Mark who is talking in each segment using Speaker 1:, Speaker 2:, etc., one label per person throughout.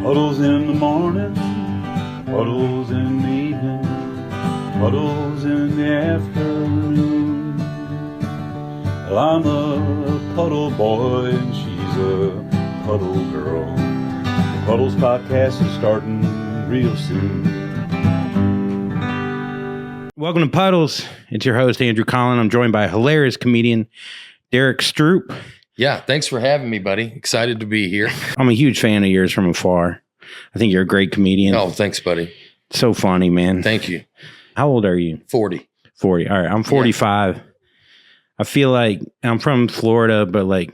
Speaker 1: Puddles in the morning, puddles in the evening, puddles in the afternoon. Well, I'm a puddle boy and she's a puddle girl. The Puddles podcast is starting real soon.
Speaker 2: Welcome to Puddles. It's your host, Andrew Collin. I'm joined by a hilarious comedian, Derrick Stroup.
Speaker 3: Yeah, thanks for having me, buddy. Excited to be here.
Speaker 2: I'm a huge fan of yours from afar. I think you're a great comedian.
Speaker 3: Oh, thanks, buddy.
Speaker 2: So funny, man.
Speaker 3: Thank you.
Speaker 2: How old are you?
Speaker 3: 40.
Speaker 2: 40. All right, I'm 45. Yeah. I feel like I'm from Florida, but like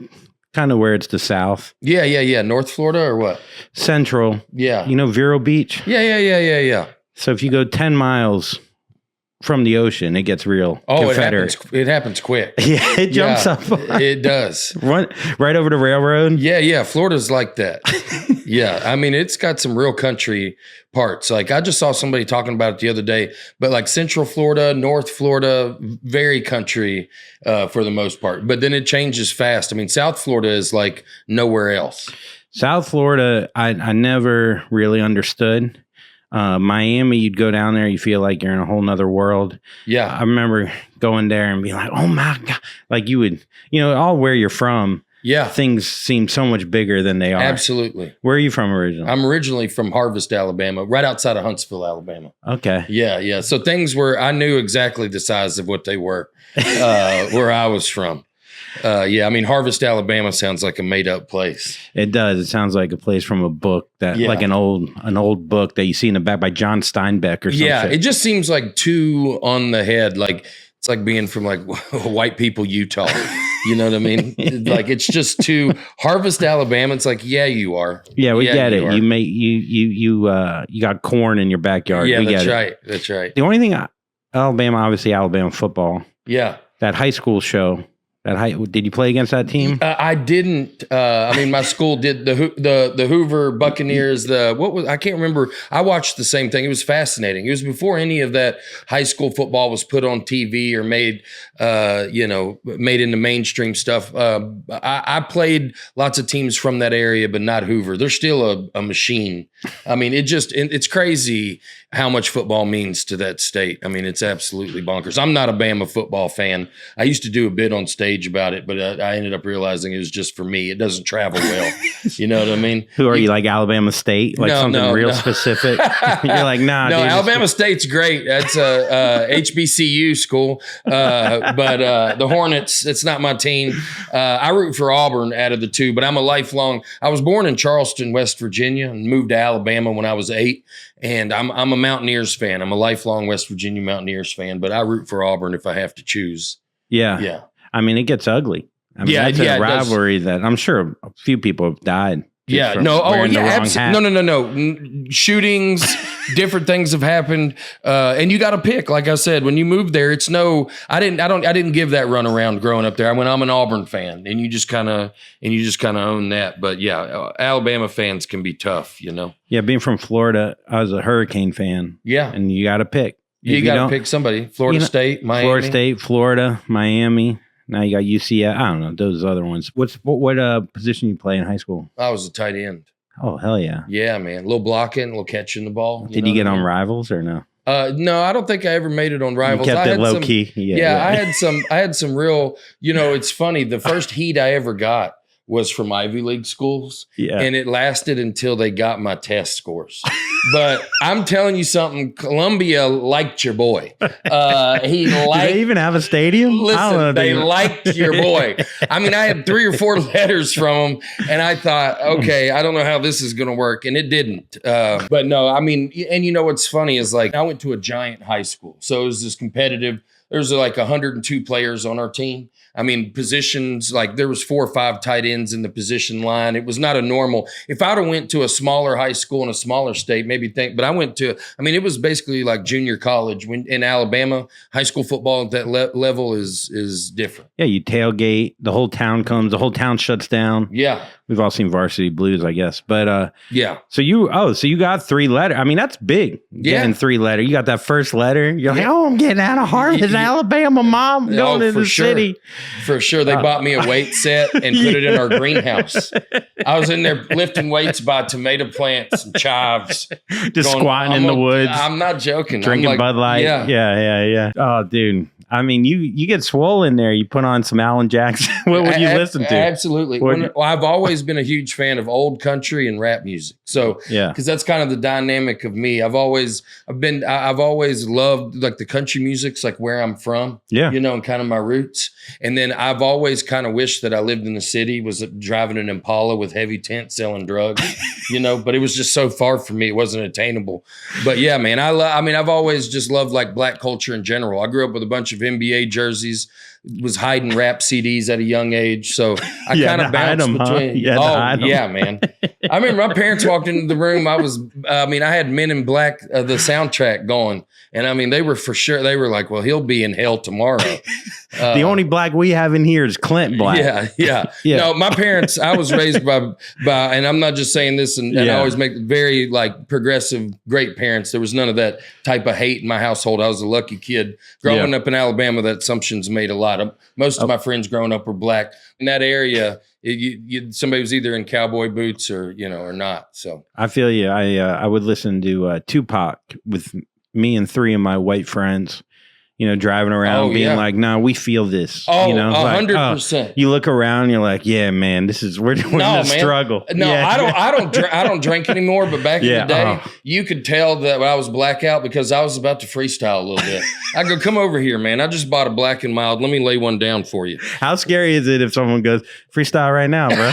Speaker 2: kind of where it's the South.
Speaker 3: Yeah. North Florida or what?
Speaker 2: Central.
Speaker 3: Yeah.
Speaker 2: You know Vero Beach?
Speaker 3: Yeah.
Speaker 2: So if you go 10 miles from the ocean, it gets real.
Speaker 3: Oh, it happens quick.
Speaker 2: Yeah, it jumps up.
Speaker 3: It does.
Speaker 2: Right over the railroad.
Speaker 3: Yeah. Florida's like that. Yeah. I mean, it's got some real country parts. Like I just saw somebody talking about it the other day, but like Central Florida, North Florida, very country for the most part. But then it changes fast. I mean, South Florida is like nowhere else.
Speaker 2: South Florida, I never really understood. Miami, you'd go down there, you feel like you're in a whole nother world.
Speaker 3: Yeah.
Speaker 2: I remember going there and being like, oh my God. Like you would, all where you're from.
Speaker 3: Yeah.
Speaker 2: Things seem so much bigger than they are.
Speaker 3: Absolutely.
Speaker 2: Where are you from originally?
Speaker 3: I'm originally from Harvest, Alabama, right outside of Huntsville, Alabama.
Speaker 2: Okay.
Speaker 3: Yeah. So things I knew exactly the size of what they were where I was from. I mean, Harvest, Alabama sounds like a made up place.
Speaker 2: It does. It sounds like a place from a book like an old book that you see in the back by John Steinbeck or something.
Speaker 3: Yeah. It just seems like too on the head. Like it's like being from like white people, Utah. You know what I mean? Like it's just too Harvest, Alabama. It's like, yeah, you are.
Speaker 2: Yeah, we get it. You got corn in your backyard.
Speaker 3: Yeah,
Speaker 2: That's
Speaker 3: right. That's right.
Speaker 2: The only thing, Alabama football.
Speaker 3: Yeah.
Speaker 2: That high school show. Did you play against that team?
Speaker 3: I didn't. I mean, my school did the Hoover Buccaneers. I can't remember. I watched the same thing. It was fascinating. It was before any of that high school football was put on TV or made into mainstream stuff. I played lots of teams from that area, but not Hoover. They're still a machine. I mean, it's crazy how much football means to that state. I mean, it's absolutely bonkers. I'm not a Bama football fan. I used to do a bit on stage about it, but I ended up realizing it was just for me. It doesn't travel well. You know what I mean?
Speaker 2: Who are you, like Alabama State? Like something real specific? You're like, nah.
Speaker 3: No,
Speaker 2: dude,
Speaker 3: Alabama State's great. That's a HBCU school. But the Hornets, it's not my team. I root for Auburn out of the two, but I was born in Charleston, West Virginia, and moved to Alabama when I was 8. And I'm a Mountaineers fan. I'm a lifelong West Virginia Mountaineers fan, but I root for Auburn if I have to choose.
Speaker 2: Yeah. I mean, it gets ugly. I mean, that's a rivalry that I'm sure a few people have died.
Speaker 3: Yeah. No. Oh, yeah. Absolutely. No. Shootings, different things have happened, and you got to pick. Like I said, when you move there, it's no. I didn't give that run around growing up there. I'm an Auburn fan, and you just kind of own that. But yeah, Alabama fans can be tough,
Speaker 2: Yeah, being from Florida, I was a Hurricane fan.
Speaker 3: Yeah,
Speaker 2: and you got to pick.
Speaker 3: You got to pick somebody. Florida State, Miami.
Speaker 2: Florida State, Florida, Miami. Now you got UCF. I don't know those other ones. What position you play in high school?
Speaker 3: I was a tight end.
Speaker 2: Oh hell yeah!
Speaker 3: Yeah, man. A little blocking, a little catching the ball.
Speaker 2: Did you get on Rivals or no?
Speaker 3: No, I don't think I ever made it on Rivals.
Speaker 2: You kept it low key. Yeah,
Speaker 3: I had some real. It's funny. The first heat I ever got was from Ivy League schools, and it lasted until they got my test scores. But I'm telling you something, Columbia liked your boy.
Speaker 2: Do they even have a stadium?
Speaker 3: Listen, they liked your boy. I mean, I had 3 or 4 letters from them, and I thought, okay, I don't know how this is going to work, and it didn't. But no, I mean, and what's funny is like I went to a giant high school, so it was this competitive. There's like 102 players on our team. I mean, positions, like there was 4 or 5 tight ends in the position line. It was not a normal. If I'd have went to a smaller high school in a smaller state, but I went to, it was basically like junior college. When in Alabama, high school football at that level is different.
Speaker 2: Yeah, you tailgate, the whole town comes, the whole town shuts down.
Speaker 3: Yeah.
Speaker 2: We've all seen Varsity Blues, I guess. But
Speaker 3: yeah.
Speaker 2: So you got 3 letters. I mean, that's big. Getting 3 letters. You got that first letter. You're like, I'm getting out of Harvest, Alabama, Mom. I'm going to the city.
Speaker 3: For sure. They bought me a weight set and put it in our greenhouse. I was in there lifting weights by tomato plants and chives.
Speaker 2: Just squatting in the woods.
Speaker 3: I'm not joking.
Speaker 2: Drinking Bud Light. Yeah. Oh, dude. I mean, you get swollen there. You put on some Alan Jackson. What would you listen to?
Speaker 3: Absolutely. I've always been a huge fan of old country and rap music. So, because that's kind of the dynamic of me. I've always loved like the country music's like where I'm from. Yeah. You know, and kind of my roots. And then I've always kind of wished that I lived in the city, was driving an Impala with heavy tent selling drugs, you know, but it was just so far from me. It wasn't attainable. But yeah, man, I've always just loved like black culture in general. I grew up with a bunch of NBA jerseys, was hiding rap CDs at a young age. So I kind of bounced between. Yeah, man. I remember my parents walked into the room. I had Men in Black, the soundtrack going. And I mean, they were for sure, they were like, well, he'll be in hell tomorrow.
Speaker 2: The only black we have in here is Clint Black.
Speaker 3: Yeah. No, my parents, I was raised by, and I'm not just saying this, and I always make very like progressive, great parents. There was none of that type of hate in my household. I was a lucky kid. Growing up in Alabama, that assumption's made a lot. Most of my friends growing up were black. In that area, somebody was either in cowboy boots or, you know, or not. So
Speaker 2: I feel you. I would listen to Tupac with me and 3 of my white friends, you know, driving around being like, nah, we feel this.
Speaker 3: Oh,
Speaker 2: you know,
Speaker 3: 100%.
Speaker 2: You look around, you're like, yeah, man, we're in the struggle.
Speaker 3: No, I don't drink anymore, but back in the day, you could tell that I was blackout because I was about to freestyle a little bit. I go, come over here, man. I just bought a Black and Mild. Let me lay one down for you.
Speaker 2: How scary is it if someone goes, freestyle right now, bro?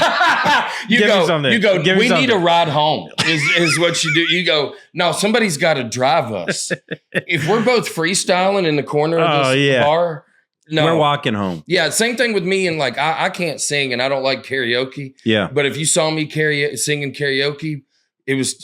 Speaker 3: You go, we need a ride home is what you do. You go, no, somebody's got to drive us. If we're both freestyling in the corner of this bar, no.
Speaker 2: We're walking home.
Speaker 3: Yeah, same thing with me. And like, I can't sing and I don't like karaoke.
Speaker 2: Yeah.
Speaker 3: But if you saw me singing karaoke,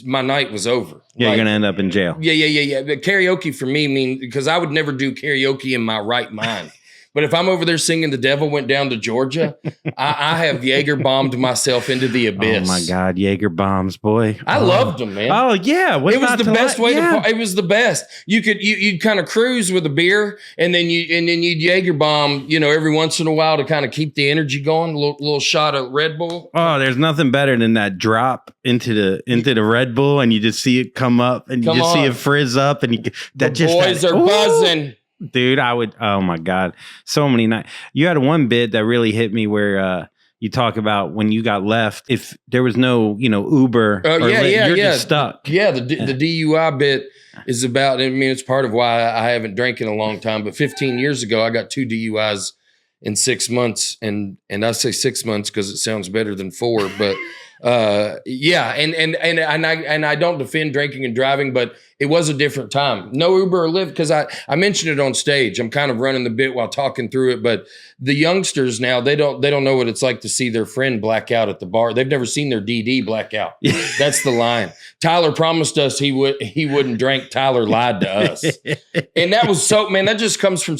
Speaker 3: my night was over.
Speaker 2: Yeah, you're going to end up in jail.
Speaker 3: Yeah. But karaoke for me because I would never do karaoke in my right mind. But if I'm over there singing The Devil Went Down to Georgia, I have Jaeger bombed myself into the abyss.
Speaker 2: Oh my God, Jaeger bombs, boy.
Speaker 3: I loved them, man.
Speaker 2: Oh yeah.
Speaker 3: It was the best way it was the best. You'd kind of cruise with a beer and then you'd Jaeger bomb, you know, every once in a while to kind of keep the energy going, a little shot of Red Bull.
Speaker 2: Oh, there's nothing better than that drop into the Red Bull and you just see it come up and you just see it frizz up and
Speaker 3: boys are buzzing.
Speaker 2: Dude, oh my God. So many nights. You had one bit that really hit me where you talk about when you got left, if there was no, you know, Uber you're just stuck.
Speaker 3: Yeah, the DUI bit is about, I mean, it's part of why I haven't drank in a long time, but 15 years ago, I got 2 DUIs in 6 months. And I say 6 months because it sounds better than 4, but and I don't defend drinking and driving, but it was a different time. No Uber or Lyft, because I mentioned it on stage. I'm kind of running the bit while talking through it, but the youngsters now, they don't know what it's like to see their friend black out at the bar. They've never seen their DD black out. That's the line. Tyler promised us he wouldn't drink. Tyler lied to us. And that was that just comes from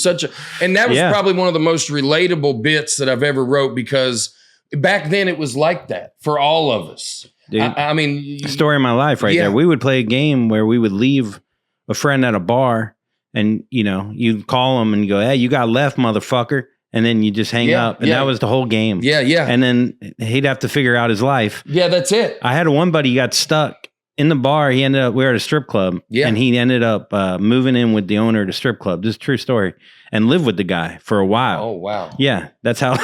Speaker 3: and that was probably one of the most relatable bits that I've ever wrote, because back then it was like that for all of us.
Speaker 2: Dude,
Speaker 3: I mean,
Speaker 2: story of my life right there. We would play a game where we would leave a friend at a bar and, you know, you'd call him and you go, hey, you got left, motherfucker. And then you just hang up. And that was the whole game.
Speaker 3: Yeah.
Speaker 2: And then he'd have to figure out his life.
Speaker 3: Yeah, that's it.
Speaker 2: I had one buddy got stuck in the bar. We were at a strip club. Yeah. And he ended up moving in with the owner of the strip club. This is a true story. And lived with the guy for a while.
Speaker 3: Oh, wow.
Speaker 2: Yeah. That's how.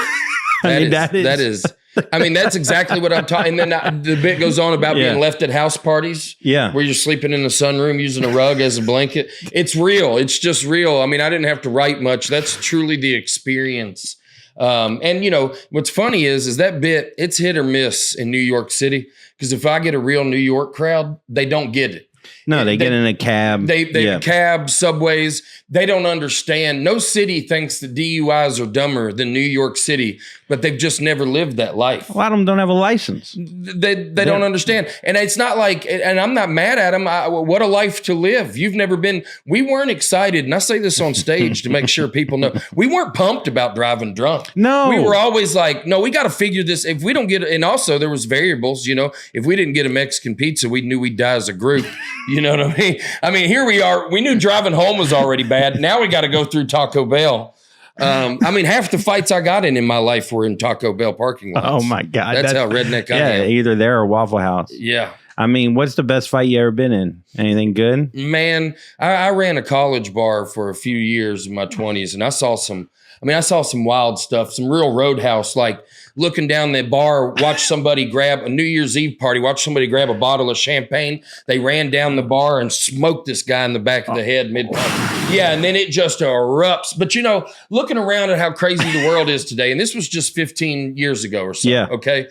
Speaker 3: That is. I mean, that's exactly what I'm talking. And then the bit goes on about being left at house parties.
Speaker 2: Yeah.
Speaker 3: Where you're sleeping in the sunroom using a rug as a blanket. It's real. It's just real. I mean, I didn't have to write much. That's truly the experience. And you know, what's funny is that bit, it's hit or miss in New York City. Because if I get a real New York crowd, they don't get it.
Speaker 2: No, they get in a cab.
Speaker 3: They cab, subways. They don't understand. No city thinks the DUIs are dumber than New York City, but they've just never lived that life.
Speaker 2: A lot of them don't have a license.
Speaker 3: They don't understand. And it's not like, and I'm not mad at them. What a life to live. You've never been, we weren't excited. And I say this on stage to make sure people know, we weren't pumped about driving drunk.
Speaker 2: No.
Speaker 3: We were always like, no, we got to figure this. If we don't get it, and also there was variables, you know, if we didn't get a Mexican pizza, we knew we'd die as a group. You know what I mean? I mean, here we are. We knew driving home was already bad. Now we got to go through Taco Bell. I mean, half the fights I got in my life were in Taco Bell parking lots.
Speaker 2: Oh my God.
Speaker 3: That's how redneck I am.
Speaker 2: Either there or Waffle House.
Speaker 3: Yeah.
Speaker 2: I mean, what's the best fight you ever been in? Anything good?
Speaker 3: Man, I ran a college bar for a few years in my 20s, and I saw some wild stuff, some real roadhouse, like looking down the bar, watch somebody grab a New Year's Eve party, watch somebody grab a bottle of champagne. They ran down the bar and smoked this guy in the back of the head mid-punch. Yeah, and then it just erupts. But, looking around at how crazy the world is today, and this was just 15 years ago or so, okay?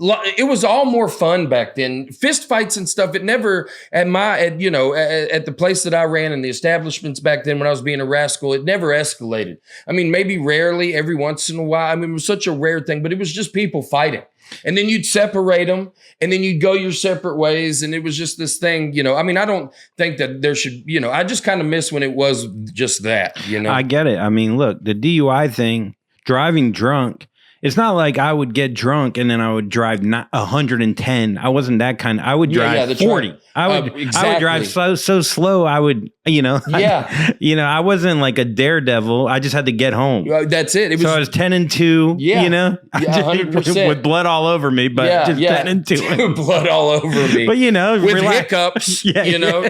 Speaker 3: It was all more fun back then. Fist fights and stuff. It never at the place that I ran in the establishments back then when I was being a rascal, it never escalated. I mean, maybe rarely every once in a while. I mean, it was such a rare thing, but it was just people fighting. And then you'd separate them and then you'd go your separate ways. And it was just this thing, I mean, I don't think that there should, I just kind of miss when it was just that,
Speaker 2: I get it. I mean, look, the DUI thing, driving drunk. It's not like I would get drunk and then I would drive 110. I wasn't that kind. I would drive 40. Right. I would drive so slow. I would, I wasn't like a daredevil. I just had to get home.
Speaker 3: That's it.
Speaker 2: So I was 10 and 2.
Speaker 3: Yeah,
Speaker 2: 100% with blood all over me, but just 10 and 2.
Speaker 3: Blood all over me.
Speaker 2: But
Speaker 3: with hiccups.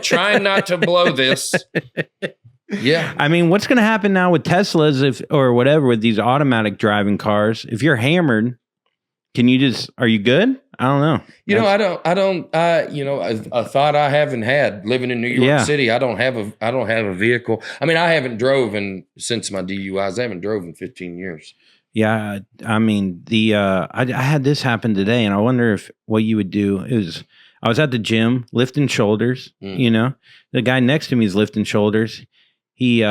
Speaker 3: Trying not to blow this. Yeah.
Speaker 2: I mean, what's going to happen now with Teslas or whatever with these automatic driving cars? If you're hammered, are you good? I don't know. A thought I haven't had living in New York City. I don't have a vehicle. I mean, I haven't driven since my DUIs. I haven't driven in 15 years. Yeah. I mean, I had this happen today and I wonder what you would do is I was at the gym lifting shoulders, the guy next to me is lifting shoulders. He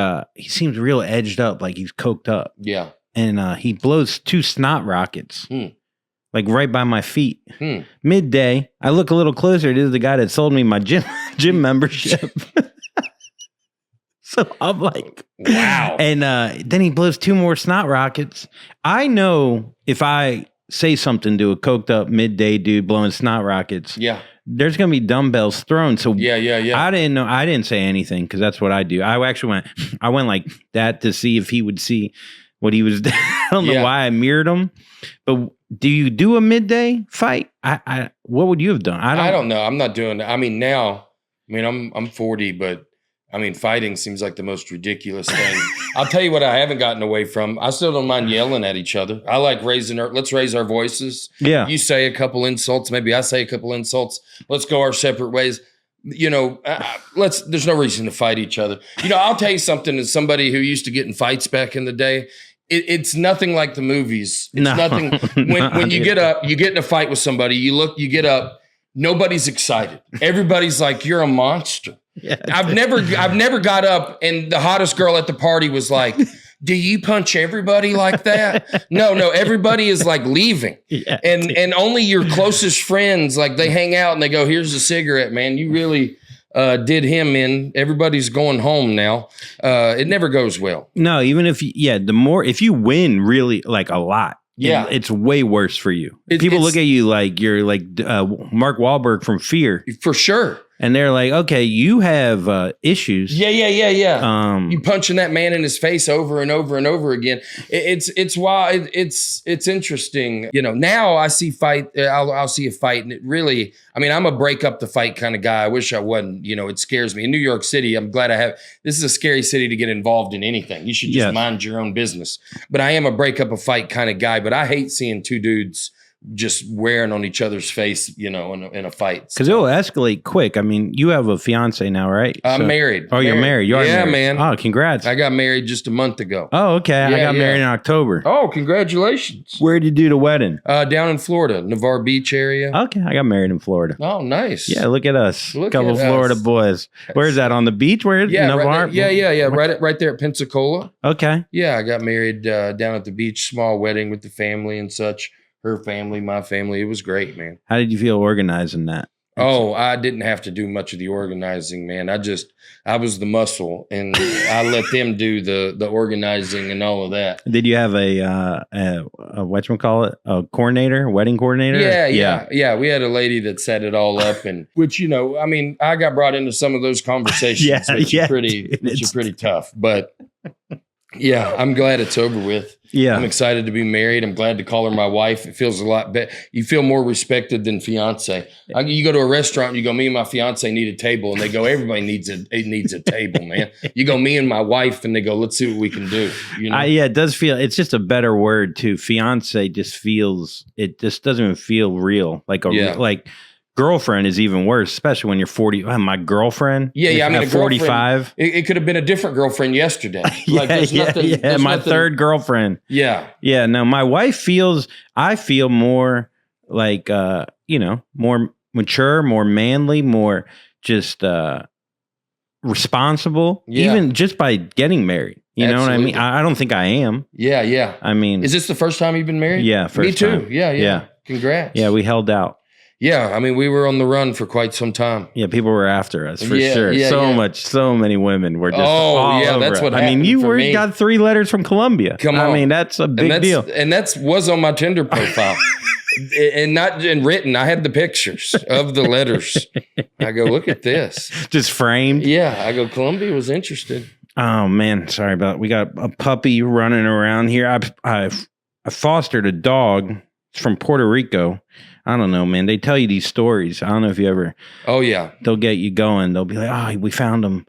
Speaker 2: seems real edged up, like he's coked up.
Speaker 3: Yeah.
Speaker 2: And he blows 2 snot rockets, like right by my feet. Midday, I look a little closer. It is the guy that sold me my gym membership. So I'm like, wow. And then he blows 2 more snot rockets. I know if I say something to a coked up midday dude blowing snot rockets.
Speaker 3: Yeah.
Speaker 2: There's going to be dumbbells thrown. So
Speaker 3: yeah.
Speaker 2: I didn't know. I didn't say anything because that's what I do. I actually went like that to see if he would see what he was. I don't know why I mirrored him, but do you do a midday fight? What would you have done?
Speaker 3: I don't know. I'm not doing that. I mean, I'm 40, but I mean, fighting seems like the most ridiculous thing. I'll tell you what I haven't gotten away from. I still don't mind yelling at each other. I like let's raise our voices.
Speaker 2: Yeah.
Speaker 3: You say a couple insults. Maybe I say a couple insults. Let's go our separate ways. There's no reason to fight each other. I'll tell you something as somebody who used to get in fights back in the day. It's nothing like the movies. It's nothing. When you get up, you get in a fight with somebody, you get up, nobody's excited. Everybody's like, you're a monster. Yeah, I've never got up and the hottest girl at the party was like, do you punch everybody like that? No, everybody is like leaving. Yeah, and only your closest friends, like they hang out and they go, here's a cigarette, man. You really did him in. Everybody's going home now. It never goes well.
Speaker 2: No, even if if you win really like a lot. Yeah, it's way worse for you. People look at you like you're like Mark Wahlberg from Fear.
Speaker 3: For sure.
Speaker 2: And they're like, okay, you have issues.
Speaker 3: Yeah. You punching that man in his face over and over and over again. It's wild. It's interesting. Now I see fight. I'll see a fight, and it really. I mean, I'm a break up the fight kind of guy. I wish I wasn't. It scares me. In New York City, I'm glad I have. This is a scary city to get involved in anything. You should just mind your own business. But I am a break up a fight kind of guy. But I hate seeing 2 dudes just wearing on each other's face, in a fight.
Speaker 2: Because it will escalate quick. I mean, you have a fiance now, right?
Speaker 3: I'm married.
Speaker 2: Oh, you're married. You are married.
Speaker 3: Man.
Speaker 2: Oh, congrats.
Speaker 3: I got married just a month ago.
Speaker 2: Oh, okay. I got married in October.
Speaker 3: Oh, congratulations.
Speaker 2: Where did you do the wedding?
Speaker 3: Down in Florida, Navarre Beach area.
Speaker 2: Okay. I got married in Florida.
Speaker 3: Oh, nice.
Speaker 2: Yeah, look at us. A couple of Florida boys. Where's that? On the beach? Where?
Speaker 3: Navarre? Yeah. Right there at Pensacola.
Speaker 2: Okay.
Speaker 3: Yeah, I got married down at the beach, small wedding with the family and such. Her family, my family. It was great, man.
Speaker 2: How did you feel organizing that?
Speaker 3: Oh, I didn't have to do much of the organizing, man. I was the muscle, and I let them do the organizing and all of that.
Speaker 2: Did you have a whatchamacallit, a coordinator, wedding coordinator?
Speaker 3: Yeah. We had a lady that set it all up, and which I mean, I got brought into some of those conversations, which are pretty tough, but. Yeah, I'm glad it's over with.
Speaker 2: Yeah.
Speaker 3: I'm excited to be married. I'm glad to call her my wife. It feels a lot better. You feel more respected than fiance. You go to a restaurant and you go, me and my fiance need a table. And they go, everybody needs a table, man. You go, me and my wife, and they go, let's see what we can do. You know?
Speaker 2: Yeah, it does feel, it's just a better word too. Fiance just feels, it just doesn't even feel real. Like girlfriend is even worse, especially when you're 40. Oh, my girlfriend.
Speaker 3: Yeah. I mean,
Speaker 2: 45.
Speaker 3: It could have been a different girlfriend yesterday.
Speaker 2: My third girlfriend.
Speaker 3: Yeah.
Speaker 2: Yeah. No, my wife feels, I feel more like, more mature, more manly, more just responsible, even just by getting married. You know what I mean? I don't think I am.
Speaker 3: Yeah.
Speaker 2: I mean,
Speaker 3: is this the first time you've been married?
Speaker 2: Yeah.
Speaker 3: Me too.
Speaker 2: Time.
Speaker 3: Yeah. Congrats.
Speaker 2: Yeah. We held out.
Speaker 3: Yeah, I mean, we were on the run for quite some time.
Speaker 2: Yeah, people were after us for sure. So many women were just all over
Speaker 3: that's what
Speaker 2: I mean, you got 3 letters from Colombia.
Speaker 3: Come on.
Speaker 2: I mean, that's a big deal.
Speaker 3: And that was on my Tinder profile. And not in written. I had the pictures of the letters. I go, look at this.
Speaker 2: Just framed?
Speaker 3: Yeah, I go, Colombia was interested.
Speaker 2: Oh, man, sorry about it. We got a puppy running around here. I fostered a dog. It's from Puerto Rico. I don't know, man. They tell you these stories. I don't know if you ever.
Speaker 3: Oh, yeah.
Speaker 2: They'll get you going. They'll be like, oh, we found him,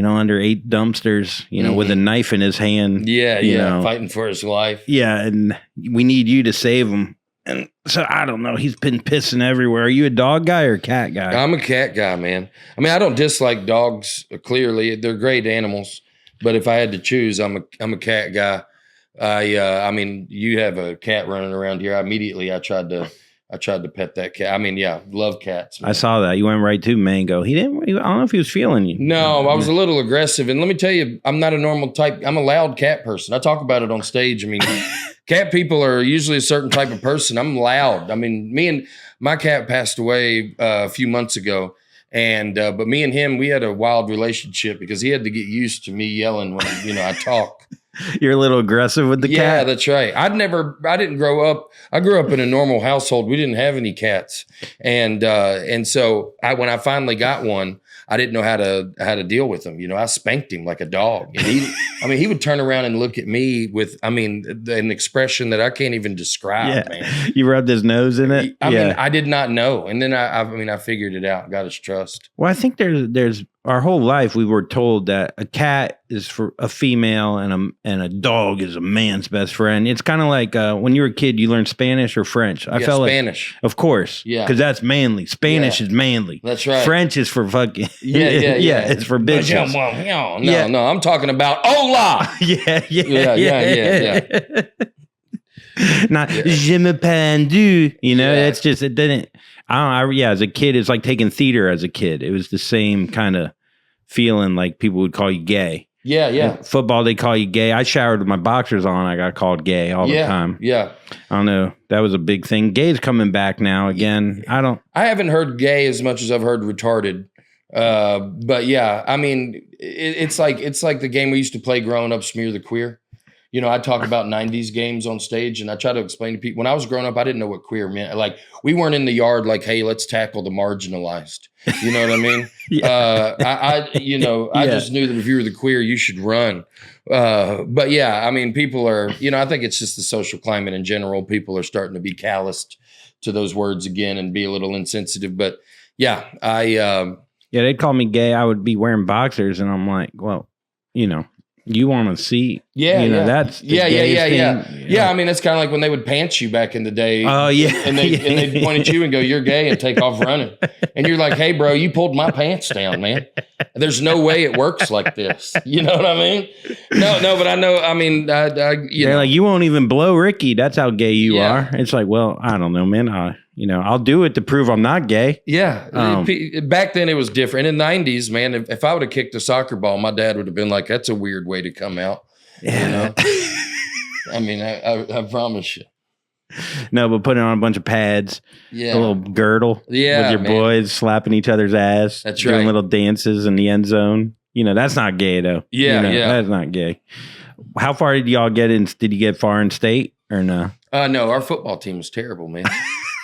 Speaker 2: under 8 dumpsters, with a knife in his hand.
Speaker 3: Yeah. Fighting for his life.
Speaker 2: Yeah. And we need you to save him. And so I don't know. He's been pissing everywhere. Are you a dog guy or a cat guy?
Speaker 3: I'm a cat guy, man. I mean, I don't dislike dogs. Clearly, they're great animals. But if I had to choose, I'm a cat guy. I mean, you have a cat running around here. I tried to pet that cat. I mean, love cats, man.
Speaker 2: I saw that. You went right to Mango. I don't know if he was feeling you.
Speaker 3: No, I was a little aggressive. And let me tell you, I'm not a normal type. I'm a loud cat person. I talk about it on stage. I mean, cat people are usually a certain type of person. I'm loud. I mean, me and my cat passed away a few months ago. And, but me and him, we had a wild relationship because he had to get used to me yelling when, I talk.
Speaker 2: You're a little aggressive with the cat?
Speaker 3: Yeah, that's right. I didn't grow up. I grew up in a normal household. We didn't have any cats. And so when I finally got one, I didn't know how to deal with him. I spanked him like a dog. And he would turn around and look at me with, an expression that I can't even describe, man.
Speaker 2: You rubbed his nose in it?
Speaker 3: I mean, I did not know. And then I figured it out, got his trust.
Speaker 2: Well, I think there's our whole life we were told that a cat is for a female and a dog is a man's best friend. It's kind of like when you were a kid, you learned Spanish or French. I felt
Speaker 3: Spanish.
Speaker 2: Of course.
Speaker 3: Yeah.
Speaker 2: Because that's manly. Spanish is manly.
Speaker 3: That's right.
Speaker 2: French is for fucking.
Speaker 3: Yeah.
Speaker 2: It's for bitches.
Speaker 3: No, I'm talking about hola. Yeah.
Speaker 2: Not je me pendu. It's just, it didn't. As a kid, it's like taking theater as a kid. It was the same kind of feeling like people would call you gay.
Speaker 3: Yeah.
Speaker 2: In football, they call you gay. I showered with my boxers on. I got called gay all the time.
Speaker 3: Yeah.
Speaker 2: I don't know. That was a big thing. Gay's coming back now again. I
Speaker 3: haven't heard gay as much as I've heard retarded. But yeah, I mean, it's like the game we used to play growing up, Smear the Queer. I talk about 90s games on stage and I try to explain to people. When I was growing up, I didn't know what queer meant. Like, we weren't in the yard like, hey, let's tackle the marginalized. You know what I mean? I just knew that if you were the queer, you should run. But yeah, I mean, people are, I think it's just the social climate in general. People are starting to be calloused to those words again and be a little insensitive. But yeah,
Speaker 2: they'd call me gay. I would be wearing boxers and I'm like, well, you want to see, that's the thing.
Speaker 3: Yeah. I mean, it's kind of like when they would pants you back in the day.
Speaker 2: Oh yeah.
Speaker 3: And they'd point at you and go, you're gay, and take off running. And you're like, hey bro, you pulled my pants down, man. There's no way it works like this. You know what I mean? No, but I know, I mean,
Speaker 2: they're like, you won't even blow Ricky. That's how gay you are. It's like, well, I don't know, man. I'll do it to prove I'm not gay.
Speaker 3: Yeah. Back then it was different. In the 90s, man, if I would have kicked a soccer ball, my dad would have been like, that's a weird way to come out.
Speaker 2: Yeah.
Speaker 3: I mean, I promise you.
Speaker 2: No, but putting on a bunch of pads, a little girdle with your boys, slapping each other's ass.
Speaker 3: That's
Speaker 2: doing
Speaker 3: right.
Speaker 2: Little dances in the end zone. That's not gay though.
Speaker 3: Yeah.
Speaker 2: That's not gay. How far did y'all get in? Did you get far in state or no?
Speaker 3: No, our football team was terrible, man.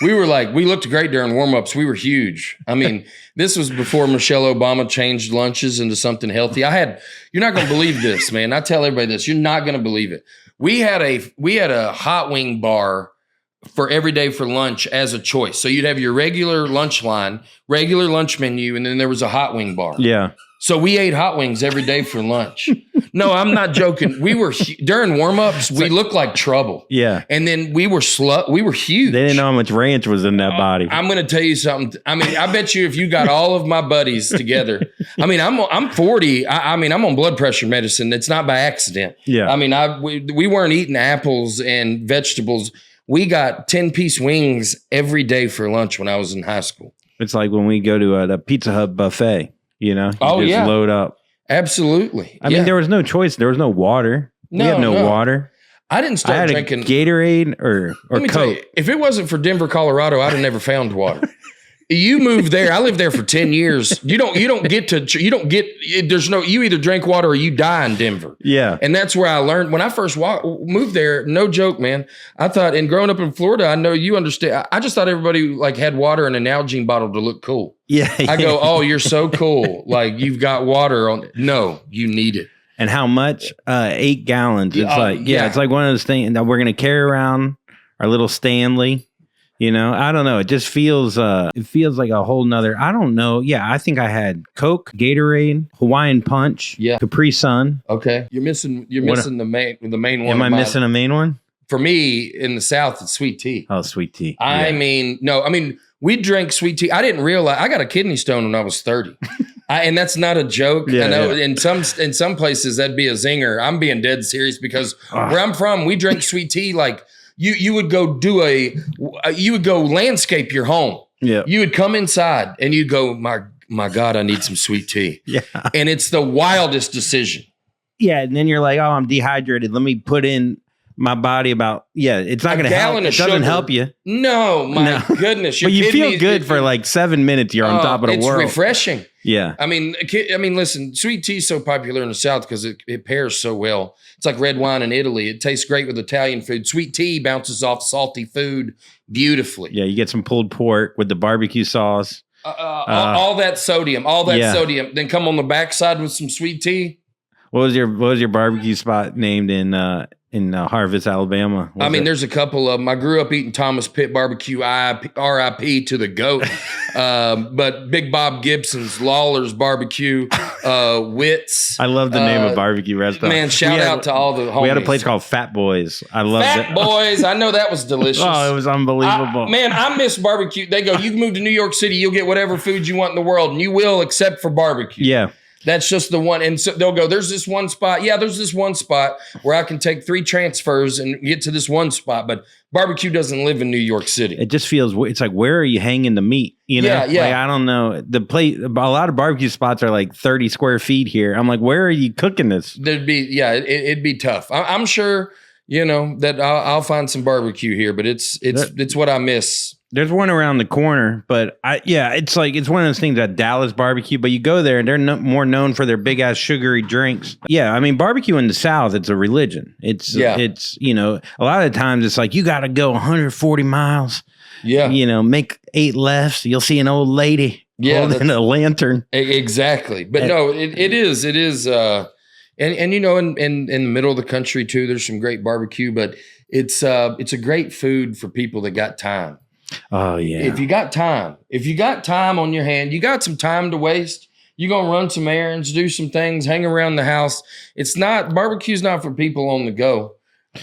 Speaker 3: we looked great during warm-ups. We were huge. I mean, this was before Michelle Obama changed lunches into something healthy. You're not going to believe this, man. I tell everybody this. You're not going to believe it. We had a hot wing bar for every day for lunch as a choice. So you'd have your regular lunch line, regular lunch menu, and then there was a hot wing bar.
Speaker 2: Yeah.
Speaker 3: So we ate hot wings every day for lunch. No, I'm not joking. We were during warm-ups, we looked like trouble.
Speaker 2: Yeah.
Speaker 3: And then we were huge.
Speaker 2: They didn't know how much ranch was in that body.
Speaker 3: I'm going to tell you something. I mean, I bet you if you got all of my buddies together, I mean, I'm 40. I mean, I'm on blood pressure medicine. It's not by accident.
Speaker 2: Yeah.
Speaker 3: I mean, we weren't eating apples and vegetables. We got 10-piece wings every day for lunch when I was in high school.
Speaker 2: It's like when we go to the Pizza Hut buffet, you know? You just load up.
Speaker 3: Absolutely.
Speaker 2: I mean, there was no choice. There was no water. We had no water.
Speaker 3: I didn't start drinking
Speaker 2: Gatorade or
Speaker 3: Let me
Speaker 2: Coke.
Speaker 3: tell you, if it wasn't for Denver, Colorado, I'd have never found water. You moved there. I lived there for 10 years. You either drink water or you die in Denver.
Speaker 2: Yeah.
Speaker 3: And that's where I learned when I first moved there. No joke, man. I thought, and growing up in Florida, I know you understand. I just thought everybody like had water in an Nalgene bottle to look cool.
Speaker 2: Yeah.
Speaker 3: I go, oh, you're so cool. Like you've got water on. No, you need it.
Speaker 2: And how much? 8 gallons. It's it's like one of those things that we're going to carry around our little Stanley. You know, I don't know. It just feels, like a whole nother, I don't know. Yeah, I think I had Coke, Gatorade, Hawaiian Punch, Capri Sun.
Speaker 3: Okay. You're missing the main one.
Speaker 2: Am I missing a main one?
Speaker 3: For me, in the South, it's sweet tea.
Speaker 2: Oh, sweet tea.
Speaker 3: I mean, we drank sweet tea. I didn't realize, I got a kidney stone when I was 30. And that's not a joke. I know in some places that'd be a zinger. I'm being dead serious because where I'm from, we drank sweet tea like, You would go landscape your home.
Speaker 2: Yeah.
Speaker 3: You would come inside and you'd go, my God, I need some sweet tea.
Speaker 2: Yeah.
Speaker 3: And it's the wildest decision.
Speaker 2: Yeah. And then you're like, oh, I'm dehydrated. Let me put in my body it's not going to help. It doesn't help you.
Speaker 3: No, my goodness.
Speaker 2: But you feel good for like 7 minutes. You're on top of the world.
Speaker 3: It's refreshing.
Speaker 2: Yeah.
Speaker 3: I mean, listen, sweet tea is so popular in the South because it pairs so well. It's like red wine in Italy. It tastes great with Italian food. Sweet tea bounces off salty food beautifully.
Speaker 2: Yeah, you get some pulled pork with the barbecue sauce.
Speaker 3: All that sodium, sodium. Then come on the backside with some sweet tea.
Speaker 2: What was your barbecue spot named in Harvest, Alabama?
Speaker 3: There's a couple of them. I grew up eating Thomas Pitt barbecue, RIP to the GOAT. But Big Bob Gibson's, Lawler's barbecue, Wits.
Speaker 2: I love the name of barbecue restaurant.
Speaker 3: Man, shout out to all the homies.
Speaker 2: We had a place called Fat Boys. I love
Speaker 3: Fat Boys. I know that was delicious.
Speaker 2: Oh, it was unbelievable.
Speaker 3: I miss barbecue. They go, you can move to New York City, you'll get whatever food you want in the world, and you will except for barbecue.
Speaker 2: Yeah.
Speaker 3: That's just the one. And so they'll go, there's this one spot. Yeah, there's this one spot where I can take 3 transfers and get to this one spot. But barbecue doesn't live in New York City.
Speaker 2: It just feels, it's like, where are you hanging the meat? You know?
Speaker 3: Yeah.
Speaker 2: Like, I don't know. A lot of barbecue spots are like 30 square feet here. I'm like, where are you cooking this?
Speaker 3: It'd be tough. I'm sure, that I'll find some barbecue here, but it's what I miss.
Speaker 2: There's one around the corner, but it's one of those things at Dallas barbecue, but you go there and they're more known for their big ass sugary drinks. Yeah. I mean, barbecue in the South, it's a religion. It's a lot of times it's like, you got to go 140 miles. Yeah. Make 8 lefts. You'll see an old lady holding a lantern.
Speaker 3: Exactly. But no, it is. And in the middle of the country too, there's some great barbecue, but it's a great food for people that got time.
Speaker 2: Oh yeah.
Speaker 3: If you got time on your hand, you got some time to waste. You're going to run some errands, do some things, hang around the house. Barbecue's not for people on the go.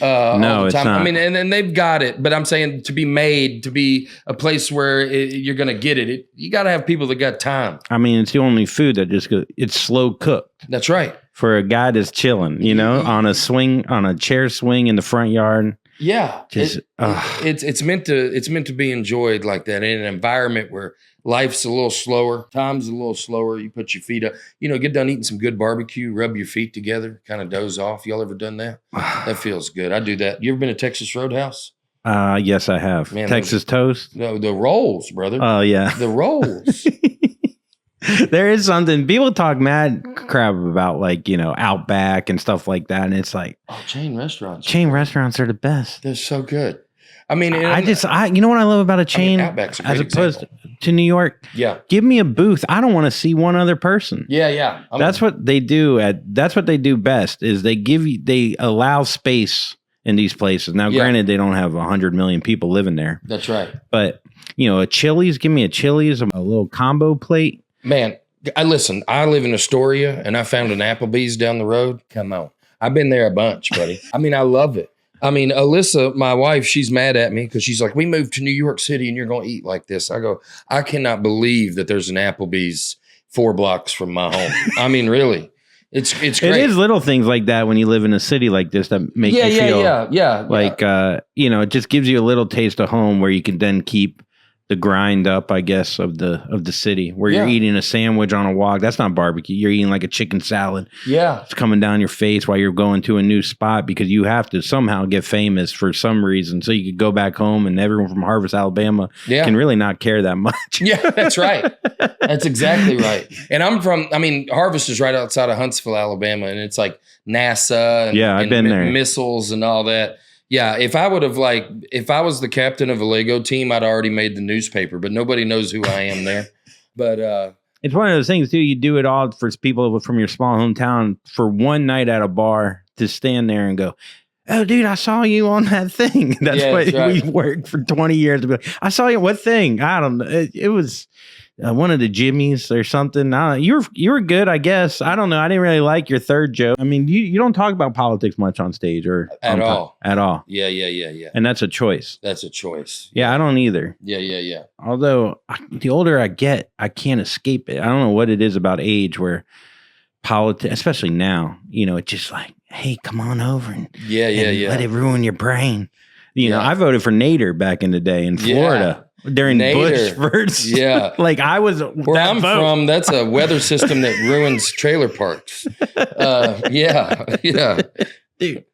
Speaker 3: All the time.
Speaker 2: Not.
Speaker 3: I mean, and they've got it, but I'm saying to be a place where you're going to get it. You got to have people that got time.
Speaker 2: I mean, it's the only food that it's slow cooked.
Speaker 3: That's right.
Speaker 2: For a guy that's chilling, on a chair swing in the front yard.
Speaker 3: Yeah, it's meant to be enjoyed like that in an environment where life's a little slower, time's a little slower. You put your feet up, get done eating some good barbecue, rub your feet together, kind of doze off. Y'all ever done that? That feels good. I do that. You ever been to Texas Roadhouse?
Speaker 2: Yes, I have. Man, Texas toast.
Speaker 3: No, the rolls, brother.
Speaker 2: Oh yeah,
Speaker 3: the rolls.
Speaker 2: There is something people talk mad crap about, like, Outback and stuff like that. And it's like,
Speaker 3: chain restaurants.
Speaker 2: Chain restaurants are the best.
Speaker 3: They're so good. I mean,
Speaker 2: you know what I love about a chain
Speaker 3: Outback's a great
Speaker 2: as opposed
Speaker 3: example.
Speaker 2: to New York?
Speaker 3: Yeah.
Speaker 2: Give me a booth. I don't want to see one other person.
Speaker 3: Yeah.
Speaker 2: That's what they do that's what they do best is they allow space in these places. Now, granted, they don't have 100 million people living there.
Speaker 3: That's right.
Speaker 2: But, a Chili's, give me a Chili's, a little combo plate.
Speaker 3: Man, I live in Astoria and I found an Applebee's down the road. Come on. I've been there a bunch, buddy. I mean, I love it. I mean, Alyssa, my wife, she's mad at me because she's like, we moved to New York City and you're going to eat like this. I go, I cannot believe that there's an Applebee's 4 blocks from my home. I mean, really, it's great.
Speaker 2: It is little things like that when you live in a city like this that make you feel like, it just gives you a little taste of home where you can then keep the grind up, I guess, of the city where you're eating a sandwich on a walk. That's not barbecue. You're eating like a chicken salad.
Speaker 3: Yeah.
Speaker 2: It's coming down your face while you're going to a new spot because you have to somehow get famous for some reason. So you could go back home and everyone from Harvest, Alabama can really not care that much.
Speaker 3: Yeah, that's right. That's exactly right. And Harvest is right outside of Huntsville, Alabama. And it's like NASA and,
Speaker 2: I've been there.
Speaker 3: Missiles and all that. Yeah, if I was the captain of a Lego team, I'd already made the newspaper, but nobody knows who I am there. But
Speaker 2: it's one of those things too. You do it all for people from your small hometown for one night at a bar to stand there and go, "Oh, dude, I saw you on that thing." That's we worked for 20 years to be like, "I saw you. What thing?" I don't know. It was one of the Jimmys or something. You were good, I guess. I don't know. I didn't really like your third joke. I mean, you don't talk about politics much on stage or
Speaker 3: at all.
Speaker 2: At all.
Speaker 3: Yeah.
Speaker 2: And that's a choice.
Speaker 3: That's a choice.
Speaker 2: Yeah, I don't either.
Speaker 3: Yeah.
Speaker 2: Although the older I get, I can't escape it. I don't know what it is about age where politics, especially now, it's just like, hey, come on over and let it ruin your brain. I voted for Nader back in the day in Florida. During Bush versus, like I was
Speaker 3: where I'm from. That's a weather system that ruins trailer parks.
Speaker 2: Dude.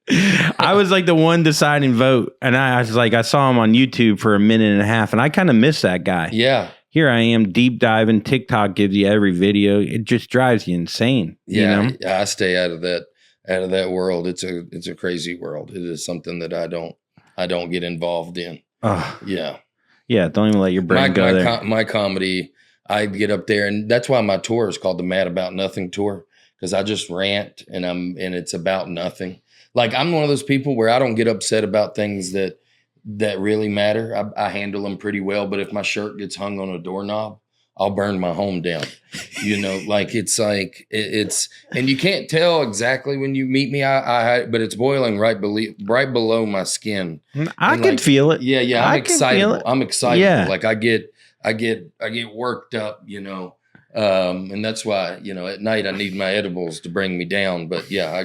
Speaker 2: I was like the one deciding vote, and I was like, I saw him on YouTube for a minute and a half, and I kind of miss that guy.
Speaker 3: Yeah,
Speaker 2: here I am deep diving. TikTok gives you every video. It just drives you insane.
Speaker 3: Yeah, I stay out of that world. It's a crazy world. It is something that I don't get involved in.
Speaker 2: Yeah, don't even let your brain go there.
Speaker 3: My comedy, I get up there, and that's why my tour is called the Mad About Nothing Tour, because I just rant, and it's about nothing. Like, I'm one of those people where I don't get upset about things that really matter. I handle them pretty well, but if my shirt gets hung on a doorknob, I'll burn my home down. And you can't tell exactly when you meet me, but it's boiling right below my skin.
Speaker 2: I can feel it.
Speaker 3: Yeah. I'm excited. I'm excited.
Speaker 2: Yeah.
Speaker 3: Like I get worked up, and that's why, at night I need my edibles to bring me down. But yeah,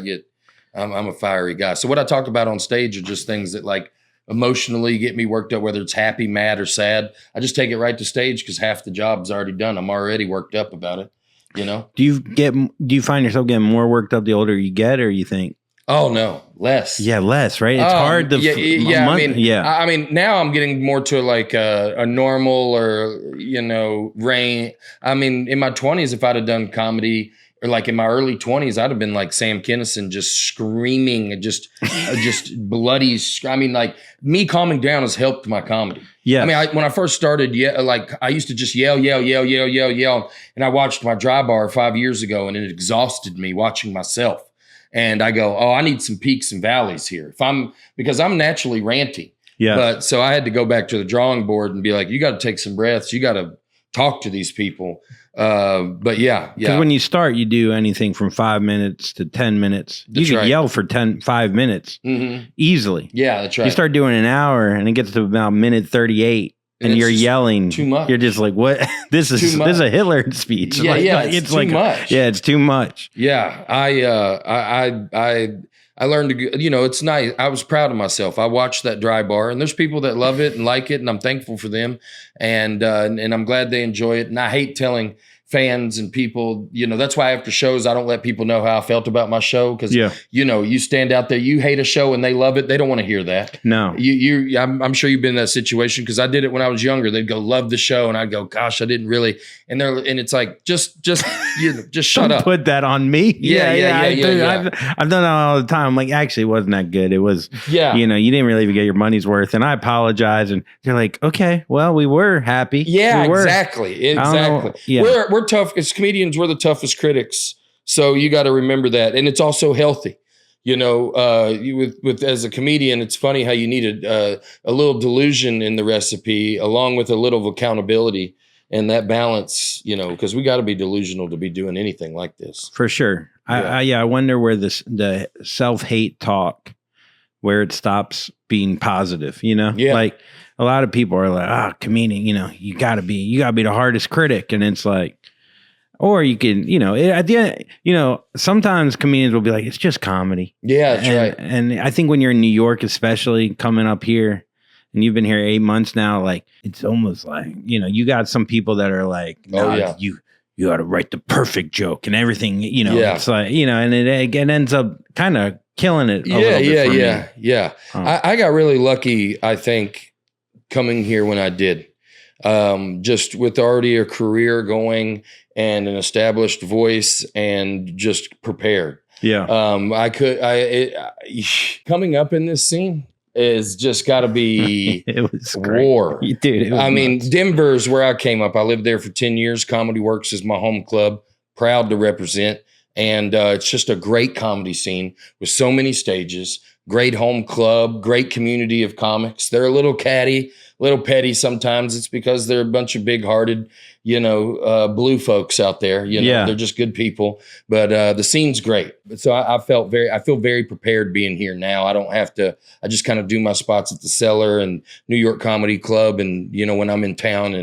Speaker 3: I'm a fiery guy. So what I talk about on stage are just things that like emotionally get me worked up, whether it's happy, mad, or sad. I just take it right to stage because half the job's already done. I'm already worked up about it,
Speaker 2: Do you find yourself getting more worked up the older you get, or you think?
Speaker 3: Oh no, less.
Speaker 2: Yeah, less, right? It's hard to
Speaker 3: I mean, now I'm getting more to like a normal or range. I mean, in my 20s, if I'd have done comedy, or like in my early 20s, I'd have been like Sam Kinison, just screaming, just bloody. I mean, like me calming down has helped my comedy. Yeah. I mean, when I first started, I used to just yell. And I watched my dry bar 5 years ago, and it exhausted me watching myself. And I go, I need some peaks and valleys here. Because I'm naturally ranty. Yeah. But so I had to go back to the drawing board and be like, you got to take some breaths. You got to talk to these people. But yeah.
Speaker 2: Because when you start, you do anything from 5 minutes to 10 minutes. You can yell for 5 minutes easily.
Speaker 3: Yeah, that's right.
Speaker 2: You start doing an hour and it gets to about minute 38 and you're yelling.
Speaker 3: Too much.
Speaker 2: You're just like, what? This is a Hitler speech.
Speaker 3: Yeah, it's too much.
Speaker 2: Yeah, it's too much.
Speaker 3: Yeah, I learned to, it's nice. I was proud of myself. I watched that dry bar, and there's people that love it and like it, and I'm thankful for them. And I'm glad they enjoy it. And I hate telling fans and people, that's why after shows, I don't let people know how I felt about my show. Cause you stand out there, you hate a show and they love it. They don't want to hear that.
Speaker 2: No,
Speaker 3: I'm sure you've been in that situation. Cause I did it when I was younger. They'd go, love the show. And I'd go, gosh, I didn't really. And it's like, just shut up.
Speaker 2: Put that on me.
Speaker 3: Yeah.
Speaker 2: I've done that all the time. I'm like, actually, it wasn't that good. It was, you didn't really even get your money's worth. And I apologize. And they're like, okay, well, we were happy.
Speaker 3: Yeah,
Speaker 2: we were.
Speaker 3: Exactly.
Speaker 2: Yeah.
Speaker 3: We're tough as comedians. We're the toughest critics, so you got to remember that, and it's also healthy. With as a comedian, it's funny how you need a little delusion in the recipe, along with a little of accountability, and that balance. Because we got to be delusional to be doing anything like this.
Speaker 2: For sure. I wonder where the self-hate talk, where it stops being positive. Like a lot of people are like, comedian. You gotta be the hardest critic, and it's like. Or you can, at the end, sometimes comedians will be like, it's just comedy.
Speaker 3: Yeah, that's right.
Speaker 2: And I think when you're in New York, especially coming up here, and you've been here 8 months now, like, it's almost like, you got some people that are like, you got to write the perfect joke and everything, it's like, and it ends up kind of killing it.
Speaker 3: Yeah. I got really lucky, I think, coming here when I did. Just with already a career going and an established voice and just prepared.
Speaker 2: Yeah.
Speaker 3: Coming up in this scene is just got to be
Speaker 2: it was
Speaker 3: war.
Speaker 2: Dude,
Speaker 3: Denver's where I came up. I lived there for 10 years. Comedy Works is my home club. Proud to represent. And it's just a great comedy scene with so many stages. Great home club, great community of comics. They're a little catty, little petty sometimes. It's because they're a bunch of big-hearted, blue folks out there. They're just good people. But the scene's great. So I feel very prepared being here now. I don't have to. I just kind of do my spots at the Cellar and New York Comedy Club, and when I'm in town,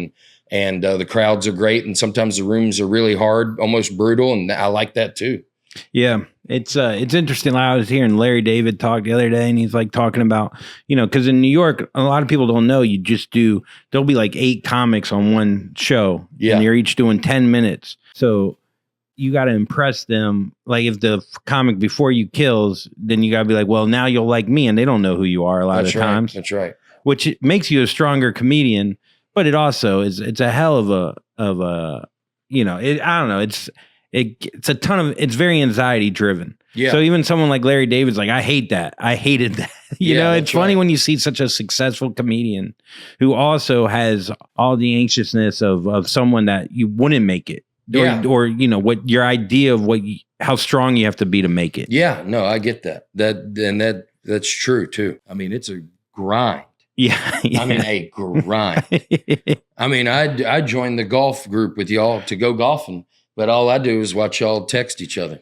Speaker 3: and the crowds are great, and sometimes the rooms are really hard, almost brutal, and I like that too.
Speaker 2: Yeah, it's interesting. I was hearing Larry David talk the other day, and he's like talking about, because in New York, a lot of people don't know, there'll be like 8 comics on one show, and you're each doing 10 minutes. So you got to impress them. Like if the comic before you kills, then you got to be like, well, now you'll like me, and they don't know who you are a lot of times.
Speaker 3: That's right.
Speaker 2: Which makes you a stronger comedian, but it also it's a hell of a I don't know. It's a ton of, it's very anxiety driven.
Speaker 3: Yeah.
Speaker 2: So even someone like Larry David's like, I hate that. I hated that. It's funny when you see such a successful comedian who also has all the anxiousness of someone that you wouldn't make it. Or what your idea of how strong you have to be to make it.
Speaker 3: Yeah, no, I get that. That's true too. I mean, it's a grind.
Speaker 2: Yeah.
Speaker 3: I mean, a grind. I mean, I joined the golf group with y'all to go golfing, but all I do is watch y'all text each other.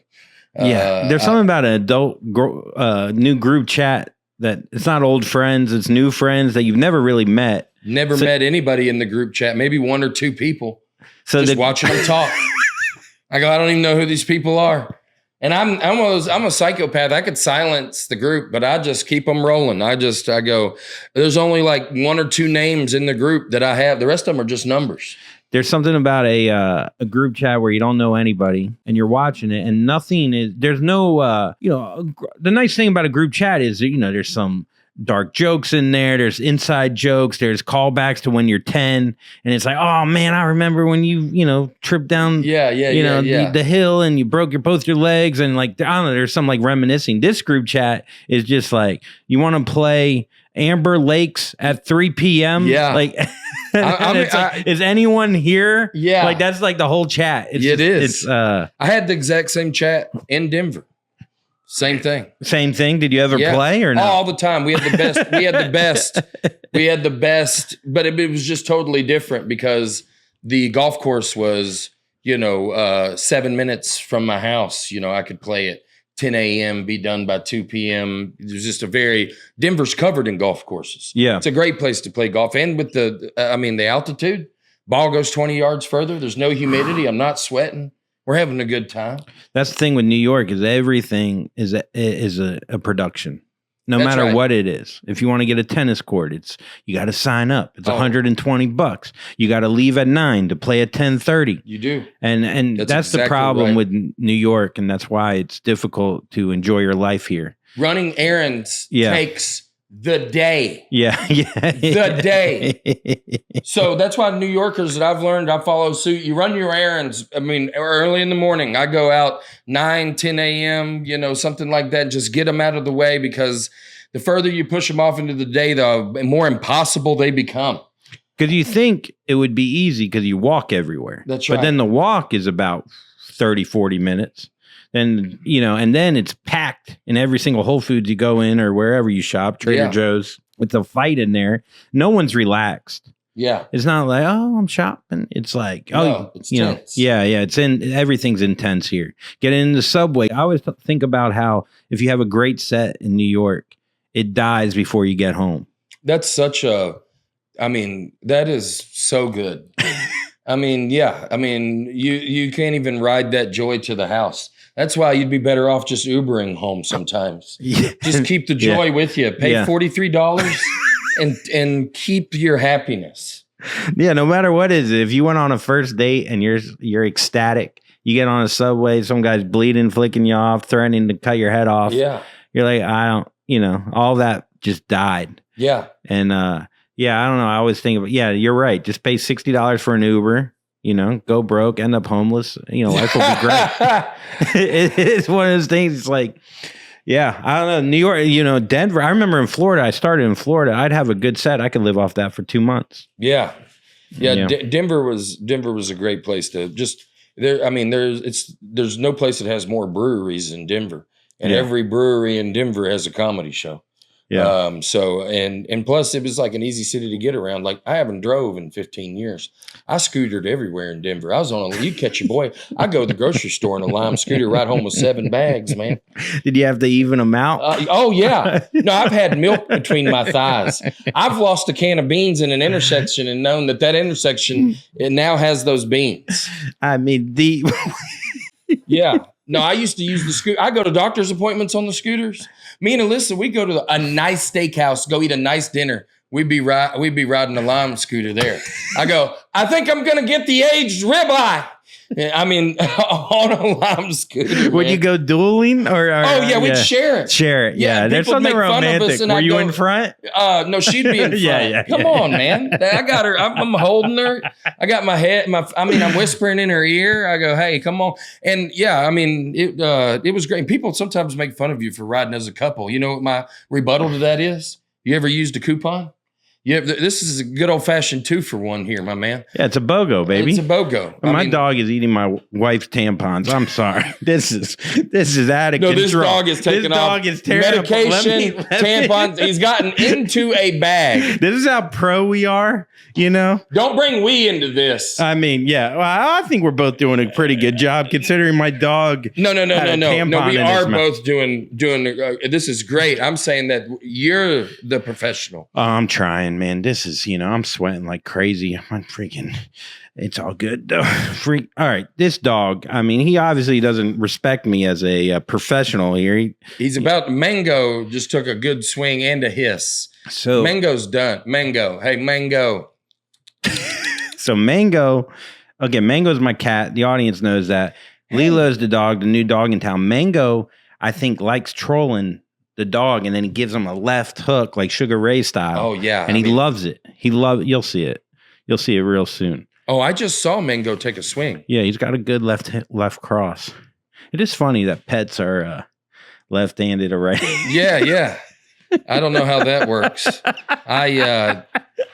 Speaker 2: Yeah, there's something about an adult new group chat that it's not old friends, it's new friends that you've never really met.
Speaker 3: Never met anybody in the group chat, maybe 1 or 2 people.
Speaker 2: So
Speaker 3: just watching them talk. I go, I don't even know who these people are. And I'm a psychopath. I could silence the group, but I just keep them rolling. I go, there's only like 1 or 2 names in the group that I have. The rest of them are just numbers.
Speaker 2: There's something about a group chat where you don't know anybody and you're watching it and there's no, the nice thing about a group chat is, there's some dark jokes in there. There's inside jokes. There's callbacks to when you're 10 and it's like, oh man, I remember when you tripped down, the hill and you broke both your legs. And like, I don't know, there's some like reminiscing. This group chat is just like, you want to play Amber Lakes at 3 p.m.
Speaker 3: Yeah.
Speaker 2: Like, is anyone here?
Speaker 3: Yeah.
Speaker 2: Like that's like the whole chat.
Speaker 3: It is. I had the exact same chat in Denver. Same thing.
Speaker 2: Same thing. Did you ever play or no?
Speaker 3: All the time. We had the best. We had the best, but it was just totally different because the golf course was, 7 minutes from my house. I could play at 10 a.m., be done by 2 p.m. It was just Denver's covered in golf courses.
Speaker 2: Yeah.
Speaker 3: It's a great place to play golf. And with the altitude, ball goes 20 yards further. There's no humidity. I'm not sweating. We're having a good time.
Speaker 2: That's the thing with New York is everything is a production. No matter what it is. If you want to get a tennis court, you got to sign up. It's $120. You got to leave at 9 to play at 10:30.
Speaker 3: You do.
Speaker 2: And that's exactly the problem with New York, and that's why it's difficult to enjoy your life here.
Speaker 3: Running errands takes the day.
Speaker 2: Yeah.
Speaker 3: The day. So that's why New Yorkers that I've learned, I follow suit. You run your errands. I mean, early in the morning, I go out 9, 10 a.m., something like that. Just get them out of the way, because the further you push them off into the day, the more impossible they become.
Speaker 2: Because you think it would be easy because you walk everywhere.
Speaker 3: That's right.
Speaker 2: But then the walk is about 30, 40 minutes. And, and then it's packed in every single Whole Foods you go in or wherever you shop, Trader Joe's. It's a fight in there. No one's relaxed.
Speaker 3: Yeah.
Speaker 2: It's not like, oh, I'm shopping. It's like,
Speaker 3: it's tense.
Speaker 2: It's everything's intense here. Get in the subway. I always think about how if you have a great set in New York, it dies before you get home.
Speaker 3: That's that is so good. You can't even ride that joy to the house. That's why you'd be better off just Ubering home sometimes. Just keep the joy with you. Pay $43 and keep your happiness.
Speaker 2: Yeah, no matter what it is. If you went on a first date and you're ecstatic, you get on a subway, some guy's bleeding, flicking you off, threatening to cut your head off.
Speaker 3: Yeah.
Speaker 2: You're like, all that just died.
Speaker 3: Yeah.
Speaker 2: And I don't know. I always think about, you're right. Just pay $60 for an Uber. Go broke, end up homeless. Life will be great. It's one of those things. It's like, I don't know. New York, Denver. I remember in Florida, I started in Florida. I'd have a good set. I could live off that for 2 months.
Speaker 3: Yeah. Denver was a great place to just there. I mean, there's no place that has more breweries than Denver, and every brewery in Denver has a comedy show. Yeah. And plus it was like an easy city to get around. Like I haven't drove in 15 years. I scootered everywhere in Denver. I was you catch your boy. I go to the grocery store in a Lime scooter, ride home with 7 bags, man.
Speaker 2: Did you have to even them out?
Speaker 3: Oh yeah. No, I've had milk between my thighs. I've lost a can of beans in an intersection and known that intersection, it now has those beans.
Speaker 2: I mean,
Speaker 3: yeah. No, I used to use the scooter. I go to doctor's appointments on the scooters. Me and Alyssa, we go to a nice steakhouse, go eat a nice dinner. We'd be riding a Lime scooter there. I go, I think I'm going to get the aged ribeye. On a Lime scooter.
Speaker 2: Would you go dueling or
Speaker 3: we'd share it.
Speaker 2: Share it. Yeah. There's something romantic. Were you in front?
Speaker 3: No, she'd be in front. Come on, man. I got her. I'm holding her. I got my head. I'm whispering in her ear. I go, hey, come on. And it was great. People sometimes make fun of you for riding as a couple. You know what my rebuttal to that is? You ever used a coupon? Yeah, this is a good old fashioned 2-for-1 here, my man.
Speaker 2: Yeah, it's a BOGO, baby.
Speaker 3: It's a BOGO.
Speaker 2: My dog is eating my wife's tampons. I'm sorry. This is out of control.
Speaker 3: This dog is taking off medication, tampons. He's gotten into a bag.
Speaker 2: This is how pro we are,
Speaker 3: Don't bring we into this.
Speaker 2: I mean, well, I think we're both doing a pretty good job considering my dog.
Speaker 3: No. We are both doing. This is great. I'm saying that you're the professional.
Speaker 2: I'm trying. Man, this is, I'm sweating like crazy. I'm freaking, it's all good though. All right, this dog, he obviously doesn't respect me as a professional here.
Speaker 3: He's about, Mango just took a good swing and a hiss. So Mango's done. Mango. Hey, Mango.
Speaker 2: So Mango's my cat. The audience knows that. Lilo's the dog, the new dog in town. Mango, I think, likes trolling the dog, and then he gives him a left hook like Sugar Ray style.
Speaker 3: Oh yeah,
Speaker 2: and he loves it. You'll see it. You'll see it real soon.
Speaker 3: Oh, I just saw Mango take a swing.
Speaker 2: Yeah, he's got a good left cross. It is funny that pets are left-handed or right.
Speaker 3: Yeah. I don't know how that works. I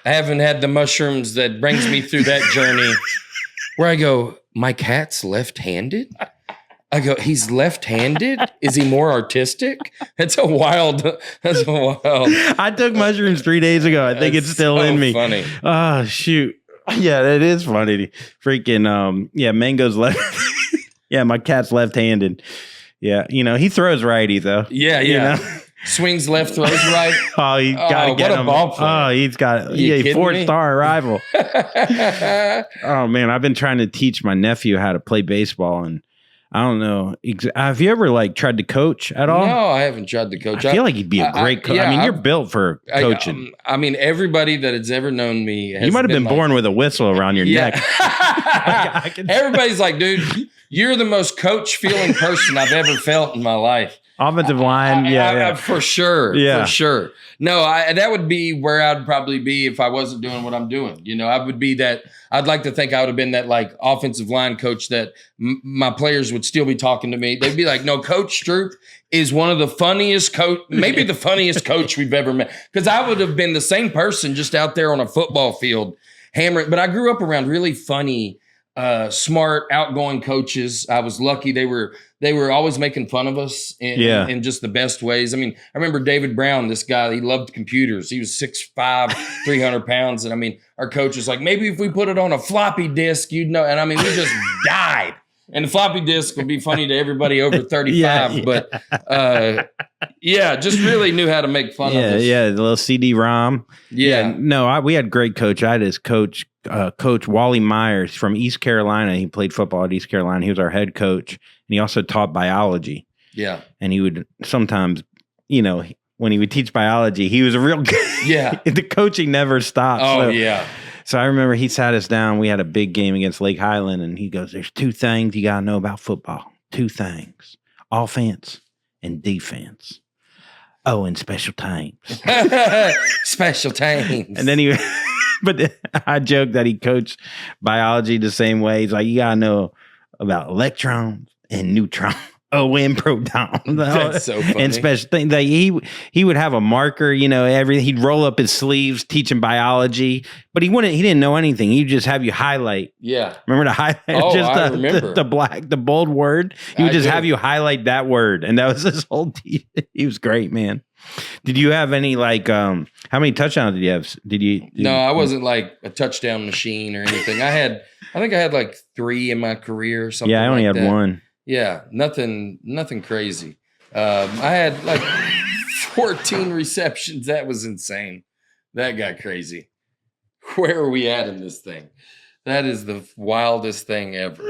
Speaker 3: haven't had the mushrooms that brings me through that journey. Where I go, my cat's left-handed. I go, he's left-handed? Is he more artistic? That's a wild.
Speaker 2: I took mushrooms 3 days ago. I think it's still in me.
Speaker 3: Funny.
Speaker 2: Oh, shoot. Yeah, that is funny. Freaking, Mango's left. Yeah, my cat's left-handed. Yeah, he throws righty, though.
Speaker 3: Yeah. Swings left, throws right.
Speaker 2: Oh, you got to get him.
Speaker 3: What a ball player.
Speaker 2: Oh, he's got a 4-star arrival. Oh, man, I've been trying to teach my nephew how to play baseball, and
Speaker 4: I don't know. Have you ever like tried to coach at all?
Speaker 3: No, I haven't tried to coach.
Speaker 4: I feel like you'd be a great coach. I mean, you're built for coaching.
Speaker 3: I mean, everybody that has ever known me has
Speaker 4: you might have been born with a whistle around your neck.
Speaker 3: Everybody's like, dude, you're the most coach feeling person I've ever felt in my life.
Speaker 4: Offensive line,
Speaker 3: for sure.
Speaker 4: Yeah.
Speaker 3: For sure. No, that would be where I'd probably be if I wasn't doing what I'm doing. You know, I would be that. I'd like to think I would have been that like offensive line coach that my players would still be talking to me. They'd be like, no, Coach Stroup is one of the funniest maybe the funniest coach we've ever met. Because I would have been the same person just out there on a football field hammering. But I grew up around really funny, smart, outgoing coaches. I was lucky. They were always making fun of us in just the best ways. I mean, I remember David Brown, this guy, he loved computers. He was 6'5", 300 pounds. And I mean, our coach was like, maybe if we put it on a floppy disk, you'd know. And I mean, we just died. And the floppy disk would be funny to everybody over 35. But just really knew how to make fun of us.
Speaker 4: Yeah, the little CD-ROM.
Speaker 3: Yeah.
Speaker 4: No, we had great coach. I had his coach, Coach Wally Myers from East Carolina. He played football at East Carolina. He was our head coach. And he also taught biology.
Speaker 3: Yeah.
Speaker 4: And he would sometimes, when he would teach biology, he was a real good.
Speaker 3: Yeah.
Speaker 4: The coaching never stopped.
Speaker 3: Oh, yeah.
Speaker 4: So I remember he sat us down. We had a big game against Lake Highland, and he goes, there's 2 things you got to know about football. 2 things. Offense and defense. Oh, and special teams.
Speaker 3: Special teams.
Speaker 4: And then but I joked that he coached biology the same way. He's like, you got to know about electrons and neutrons. Oh, and protons.
Speaker 3: That's so funny.
Speaker 4: And special things. Like he would have a marker, everything. He'd roll up his sleeves teaching biology, but he didn't know anything. He'd just have you highlight.
Speaker 3: Yeah.
Speaker 4: Remember to highlight
Speaker 3: I remember.
Speaker 4: the bold word? He would just have you highlight that word. And that was his whole team. He was great, man. Did you have any how many touchdowns did you have?
Speaker 3: No, I wasn't like a touchdown machine or anything. I think I had like 3 in my career or something.
Speaker 4: Yeah, I only
Speaker 3: like
Speaker 4: had
Speaker 3: that.
Speaker 4: 1.
Speaker 3: Yeah, nothing crazy. I had like 14 receptions. That was insane. That got crazy. Where are we at in this thing? That is the wildest thing ever.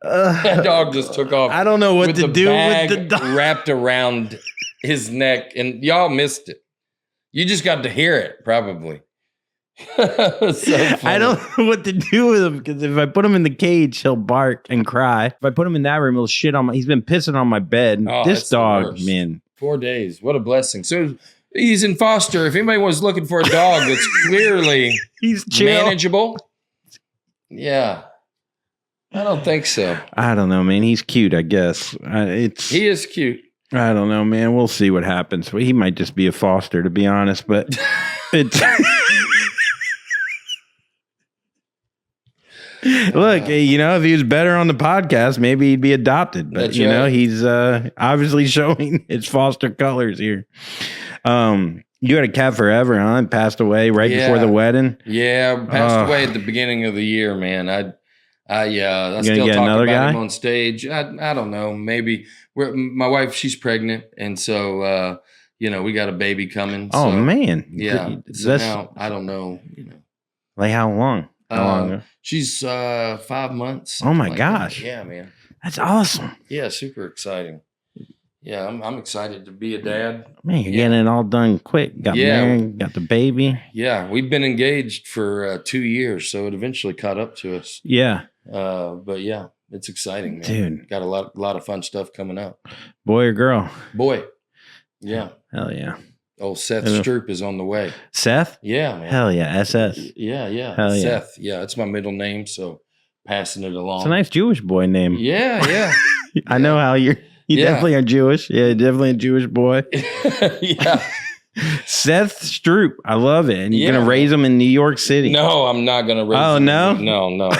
Speaker 3: That dog just took off.
Speaker 4: I don't know what to do with the dog
Speaker 3: wrapped around his neck, and y'all missed it. You just got to hear it, probably. So
Speaker 4: I don't know what to do with him, because if I put him in the cage, he'll bark and cry. If I put him in that room, he'll shit on he's been pissing on my bed. This dog, man.
Speaker 3: 4 days. What a blessing. So he's in foster. If anybody was looking for a dog that's clearly
Speaker 4: he's chill.
Speaker 3: Manageable. Yeah. I don't think so.
Speaker 4: I don't know, man. He's cute, I guess.
Speaker 3: He is cute.
Speaker 4: I don't know, man. We'll see what happens. He might just be a foster, to be honest, but it's look, if he was better on the podcast, maybe he'd be adopted. But, he's obviously showing his foster colors here. You had a cat forever, huh? And passed away before the wedding.
Speaker 3: Yeah, passed away at the beginning of the year, man. I still talk about him on stage. I don't know. Maybe my wife, she's pregnant. And so, we got a baby coming.
Speaker 4: Oh, man.
Speaker 3: Yeah. So now, I don't know.
Speaker 4: Like how long?
Speaker 3: She's 5 months.
Speaker 4: Oh my gosh.
Speaker 3: That. Yeah, man.
Speaker 4: That's awesome.
Speaker 3: Yeah, super exciting. Yeah, I'm excited to be a dad.
Speaker 4: Man, you're getting it all done quick. Got married, got the baby.
Speaker 3: Yeah, we've been engaged for 2 years, so it eventually caught up to us.
Speaker 4: Yeah.
Speaker 3: But yeah, it's exciting, man.
Speaker 4: Dude.
Speaker 3: Got a lot of fun stuff coming up.
Speaker 4: Boy or girl?
Speaker 3: Boy. Yeah.
Speaker 4: Hell yeah.
Speaker 3: Oh, Seth Stroup is on the way.
Speaker 4: Seth?
Speaker 3: Yeah, man.
Speaker 4: Hell yeah. SS.
Speaker 3: Yeah.
Speaker 4: Hell yeah.
Speaker 3: Seth. Yeah, it's my middle name, so passing it along.
Speaker 4: It's a nice Jewish boy name.
Speaker 3: Yeah.
Speaker 4: I know how you definitely are Jewish. Yeah, definitely a Jewish boy.
Speaker 3: Yeah.
Speaker 4: Seth Stroup. I love it. And you're going to raise him in New York City.
Speaker 3: No, I'm not going to raise him.
Speaker 4: Oh, no?
Speaker 3: No.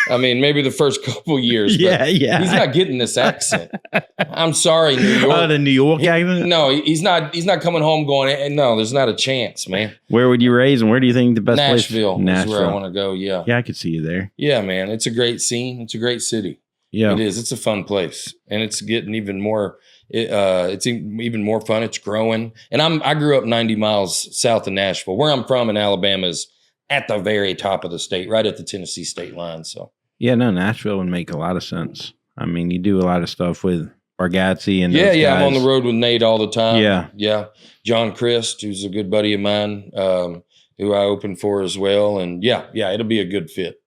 Speaker 3: I mean, maybe the first couple years.
Speaker 4: Yeah.
Speaker 3: He's not getting this accent. I'm sorry, New York.
Speaker 4: Oh, the New York accent?
Speaker 3: No, he's not coming home going, no, there's not a chance, man.
Speaker 4: Where would you raise him? Where do you think the best place?
Speaker 3: Nashville is where I want to go, yeah.
Speaker 4: Yeah, I could see you there.
Speaker 3: Yeah, man. It's a great scene. It's a great city.
Speaker 4: Yeah.
Speaker 3: It is. It's a fun place. And it's getting even more, it's even more fun. It's growing. And I grew up 90 miles south of Nashville. Where I'm from in Alabama is at the very top of the state, right at the Tennessee state line. So
Speaker 4: yeah, no, Nashville would make a lot of sense. I mean, you do a lot of stuff with Bargatze and
Speaker 3: yeah. I'm on the road with Nate all the time.
Speaker 4: Yeah.
Speaker 3: John Christ, who's a good buddy of mine, who I open for as well, and yeah, it'll be a good fit.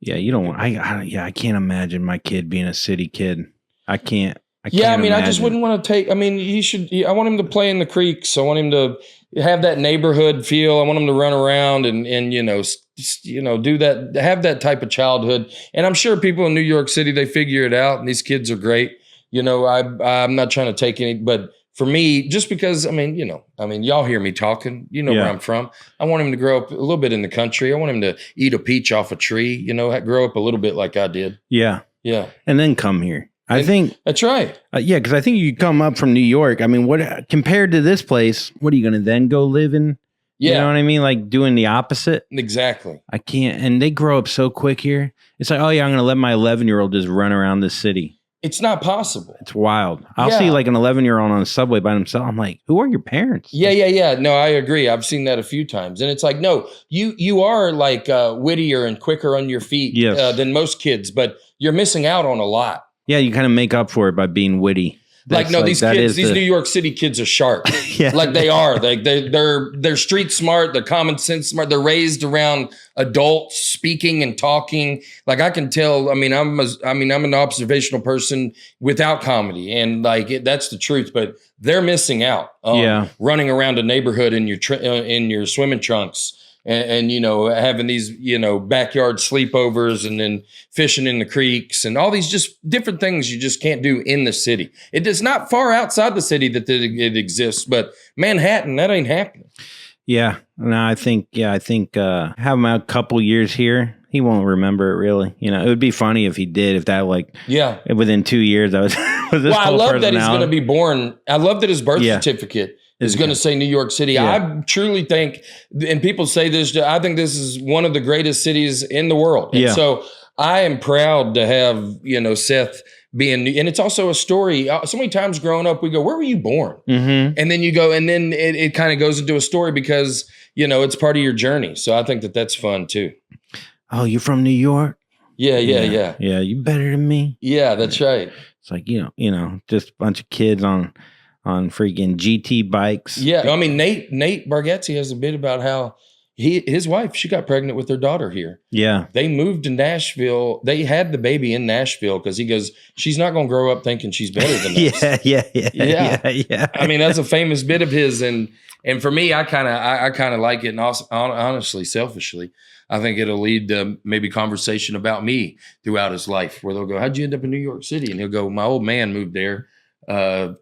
Speaker 4: Yeah, you don't want. I can't imagine my kid being a city kid. I can't.
Speaker 3: I just wouldn't want to take. I mean, I want him to play in the creeks. I want him to have that neighborhood feel. I want him to run around and do that. Have that type of childhood. And I'm sure people in New York City, they figure it out. And these kids are great. I'm not trying to take any, but for me, just because y'all hear me talking. Where I'm from. I want him to grow up a little bit in the country. I want him to eat a peach off a tree. Grow up a little bit like I did.
Speaker 4: Yeah, and then come here. I think
Speaker 3: that's right.
Speaker 4: Because I think you come up from New York. I mean, what compared to this place? What are you going to then go live in? You know what I mean? Like doing the opposite.
Speaker 3: Exactly.
Speaker 4: I can't. And they grow up so quick here. It's like, oh yeah, I'm going to let my 11-year-old just run around this city.
Speaker 3: It's not possible.
Speaker 4: It's wild. I'll see like an 11-year-old on a subway by himself. I'm like, who are your parents?
Speaker 3: Yeah. No, I agree. I've seen that a few times. And it's like, no, you are like wittier and quicker on your feet than most kids, but you're missing out on a lot.
Speaker 4: Yeah, you kind of make up for it by being witty.
Speaker 3: These kids, these New York City kids are sharp. Like they are. They're street smart. They're common sense smart. They're raised around adults speaking and talking. Like I can tell. I'm an observational person without comedy, and that's the truth. But they're missing out. Running around a neighborhood in your swimming trunks. And having these, backyard sleepovers and then fishing in the creeks and all these just different things you just can't do in the city. It is not far outside the city that it exists, but Manhattan, that ain't happening.
Speaker 4: Yeah. No, I think have him out a couple years here. He won't remember it really. It would be funny if he did, if that within 2 years, that was
Speaker 3: I love that he's going to be born. I love that his birth certificate is going to say New York City. Yeah. I truly think, and people say this, I think this is one of the greatest cities in the world. And so I am proud to have, Seth being, and it's also a story. So many times growing up, we go, where were you born? Mm-hmm. And then you go, and then it kind of goes into a story because, it's part of your journey. So I think that's fun too.
Speaker 4: Oh, you're from New York?
Speaker 3: Yeah.
Speaker 4: Yeah, you better than me.
Speaker 3: Yeah, that's right.
Speaker 4: It's like, just a bunch of kids on freaking GT bikes.
Speaker 3: Yeah. I mean, Nate Bargatze has a bit about how his wife, she got pregnant with their daughter here.
Speaker 4: Yeah.
Speaker 3: They moved to Nashville. They had the baby in Nashville because he goes, she's not going to grow up thinking she's better than us.
Speaker 4: Yeah.
Speaker 3: I mean, that's a famous bit of his. And for me, I kind of like it. And also, honestly, selfishly, I think it'll lead to maybe conversation about me throughout his life where they'll go, how'd you end up in New York City? And he'll go, my old man moved there.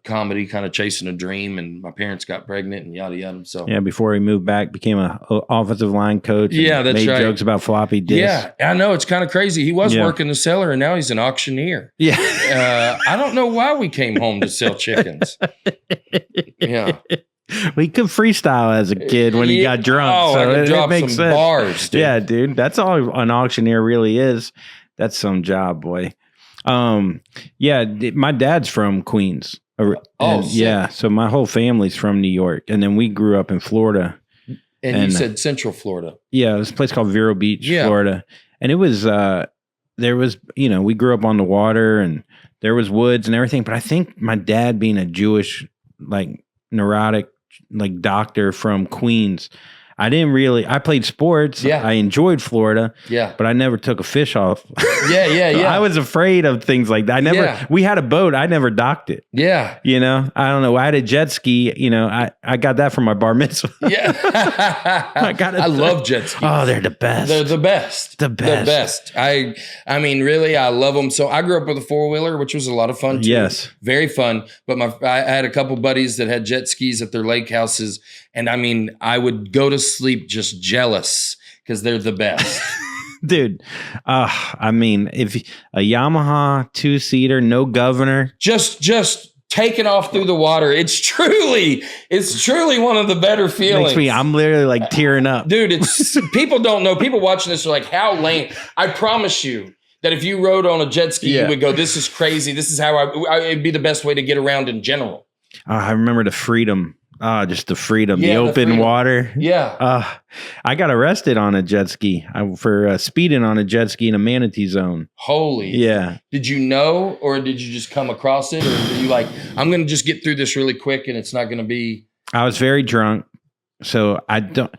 Speaker 3: Comedy, kind of chasing a dream, and my parents got pregnant and yada yada. So
Speaker 4: before he moved back, became a offensive line coach.
Speaker 3: Yeah, that's
Speaker 4: made
Speaker 3: right.
Speaker 4: Jokes about floppy disks.
Speaker 3: Yeah, I know, it's kind of crazy. He was working the cellar, and now he's an auctioneer.
Speaker 4: Yeah,
Speaker 3: I don't know why we came home to sell chickens. Yeah.
Speaker 4: We could freestyle as a kid when he got drunk.
Speaker 3: Oh,
Speaker 4: so
Speaker 3: I could drop
Speaker 4: makes
Speaker 3: some
Speaker 4: sense.
Speaker 3: bars, dude.
Speaker 4: Yeah, dude. That's all an auctioneer really is. That's some job, boy. My dad's from Queens. So my whole family's from New York, and then we grew up in Florida.
Speaker 3: And you said Central Florida.
Speaker 4: Yeah, there's a place called Vero Beach, Florida, and it was there was we grew up on the water, and there was woods and everything. But I think my dad, being a Jewish neurotic doctor from Queens, I played sports.
Speaker 3: Yeah.
Speaker 4: I enjoyed Florida.
Speaker 3: Yeah.
Speaker 4: But I never took a fish off.
Speaker 3: Yeah.
Speaker 4: I was afraid of things like that. We had a boat. I never docked it.
Speaker 3: Yeah.
Speaker 4: I don't know. I had a jet ski. I got that from my bar mitzvah.
Speaker 3: Yeah. I love jet skis.
Speaker 4: Oh, they're the best.
Speaker 3: They're the best.
Speaker 4: The best.
Speaker 3: I mean, really, I love them. So I grew up with a 4-wheeler, which was a lot of fun too.
Speaker 4: Yes.
Speaker 3: Very fun. But I had a couple buddies that had jet skis at their lake houses. And I mean, I would go to sleep just jealous because they're the best.
Speaker 4: Dude, I mean, if a Yamaha 2-seater, no governor.
Speaker 3: Just taking off through the water. It's truly one of the better feelings.
Speaker 4: I'm literally tearing up.
Speaker 3: Dude, people don't know. People watching this are like, how lame. I promise you that if you rode on a jet ski, you would go, this is crazy. This is how it'd be the best way to get around in general.
Speaker 4: I remember the freedom just the freedom,
Speaker 3: Yeah,
Speaker 4: the
Speaker 3: the
Speaker 4: open
Speaker 3: freedom.
Speaker 4: water.
Speaker 3: Yeah.
Speaker 4: I got arrested on a jet ski for speeding on a jet ski in a manatee zone.
Speaker 3: Holy.
Speaker 4: Yeah.
Speaker 3: Did you know, or did you just come across it? Or were you like, I'm going to just get through this really quick and it's not going to be.
Speaker 4: I was very drunk. So I don't,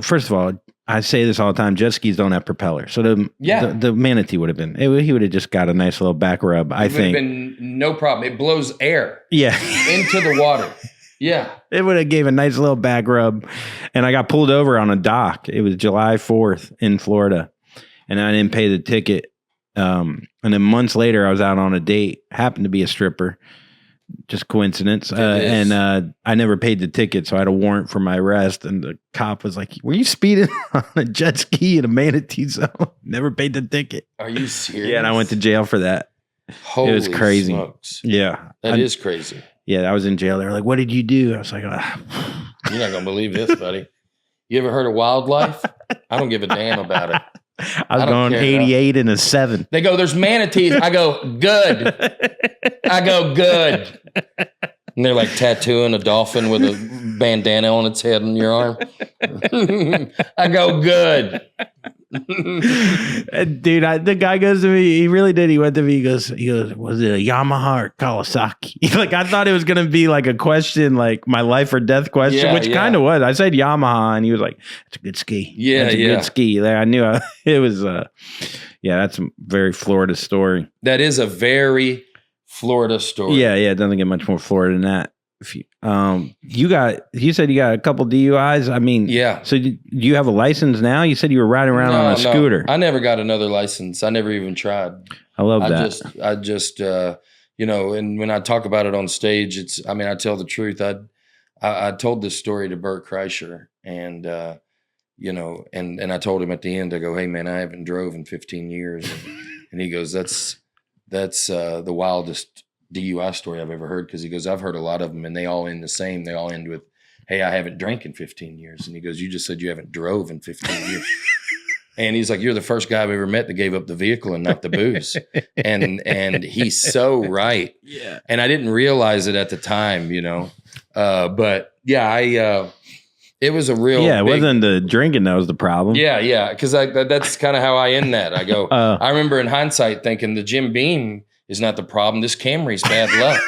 Speaker 4: first of all, I say this all the time, jet skis don't have propellers. So the manatee would have been, he would have just got a nice little back rub, I think. It would have
Speaker 3: been no problem. It blows air into the water. Yeah.
Speaker 4: It would have gave a nice little back rub. And I got pulled over on a dock. It was July 4th in Florida. And I didn't pay the ticket. And then months later, I was out on a date. Happened to be a stripper. Just coincidence. And I never paid the ticket. So I had a warrant for my arrest. And the cop was like, were you speeding on a jet ski in a manatee zone? Never paid the ticket.
Speaker 3: Are you serious?
Speaker 4: Yeah, and I went to jail for that.
Speaker 3: Holy
Speaker 4: it was crazy.
Speaker 3: Smokes.
Speaker 4: Yeah.
Speaker 3: That is crazy.
Speaker 4: Yeah, I was in jail. They were like, what did you do? I was like,
Speaker 3: You're not going to believe this, buddy. You ever heard of wildlife? I don't give a damn about it.
Speaker 4: I was going 88 and a 7.
Speaker 3: They go, there's manatees. I go, good. And they're like tattooing a dolphin with a bandana on its head on your arm. I go, good.
Speaker 4: Dude, the guy goes to me. He really did. He went to me. He goes, was it a Yamaha or Kawasaki? Like, I thought it was going to be like a question, like my life or death question, which kind of was. I said Yamaha, and he was like, "It's a good ski. That's a good ski." There, I knew it was. That's a very Florida story.
Speaker 3: That is a very Florida story.
Speaker 4: Yeah. It doesn't get much more Florida than that. You said you got a couple DUIs. I mean,
Speaker 3: yeah.
Speaker 4: So do you have a license now? You said you were riding around on a scooter.
Speaker 3: I never got another license. I never even tried.
Speaker 4: I love that.
Speaker 3: I just, and when I talk about it on stage, I tell the truth. I told this story to Bert Kreischer and, and I told him at the end, I go, hey man, I haven't drove in 15 years. And he goes, that's the wildest DUI story I've ever heard, because he goes, I've heard a lot of them and they all end the same. They all end with, hey, I haven't drank in 15 years. And he goes, you just said you haven't drove in 15 years. And he's like, you're the first guy I've ever met that gave up the vehicle and not the booze. And he's so right.
Speaker 4: Yeah.
Speaker 3: And I didn't realize it at the time, but yeah, it was a real
Speaker 4: it wasn't the drinking that was the problem.
Speaker 3: Yeah. Because that's kind of how I end that. I go, I remember in hindsight thinking the Jim Beam is not the problem. This Camry's bad luck.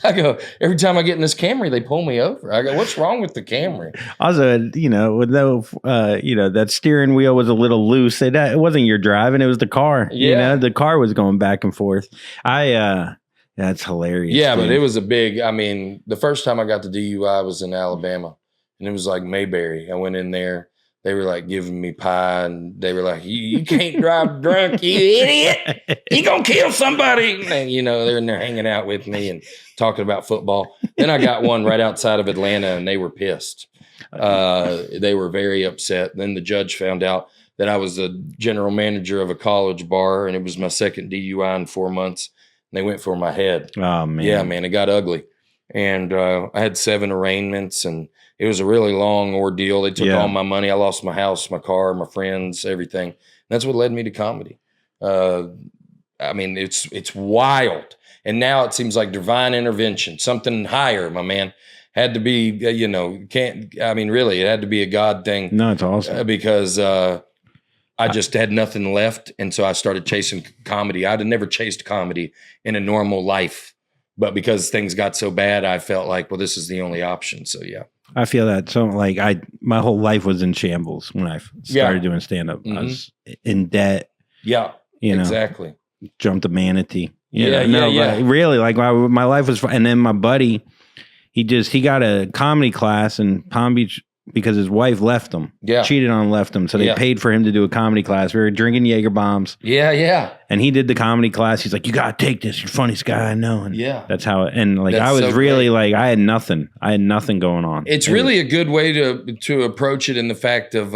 Speaker 3: I go, every time I get in this Camry, they pull me over. I go, what's wrong with the Camry?
Speaker 4: Also, with no, that steering wheel was a little loose. It wasn't your driving. It was the car.
Speaker 3: Yeah.
Speaker 4: The car was going back and forth. That's hilarious.
Speaker 3: Yeah, dude. But it was the first time I got the DUI was in Alabama, and it was like Mayberry. I went in there. They were like giving me pie, and they were like, you can't drive drunk, you idiot. You gonna kill somebody. And, they're in there hanging out with me and talking about football. Then I got one right outside of Atlanta, and they were pissed. They were very upset. Then the judge found out that I was the general manager of a college bar, and it was my second DUI in 4 months. And they went for my head.
Speaker 4: Oh, man.
Speaker 3: Yeah, man, it got ugly. And I had 7 arraignments, and it was a really long ordeal. They took all my money. I lost my house, my car, my friends, everything. And that's what led me to comedy. It's wild. And now it seems like divine intervention, something higher, my man. Had to be, really, it had to be a God thing.
Speaker 4: No, it's awesome.
Speaker 3: Because I just had nothing left. And so I started chasing comedy. I'd have never chased comedy in a normal life. But because things got so bad, I felt like, well, this is the only option. So, yeah.
Speaker 4: I feel that. So like my whole life was in shambles when I started doing stand-up.
Speaker 3: Mm-hmm.
Speaker 4: I was in debt.
Speaker 3: Yeah,
Speaker 4: exactly. Jumped a manatee.
Speaker 3: Yeah.
Speaker 4: But really, like my life was, and then my buddy, he got a comedy class in Palm Beach because his wife left him.
Speaker 3: Yeah.
Speaker 4: Cheated on him, left him. So they paid for him to do a comedy class. We were drinking Jaeger bombs.
Speaker 3: Yeah.
Speaker 4: And he did the comedy class. He's like, you got to take this. You're the funniest guy I know. And that's how that's I was so really great. Like, I had nothing going on.
Speaker 3: It's really a good way to approach it in the fact of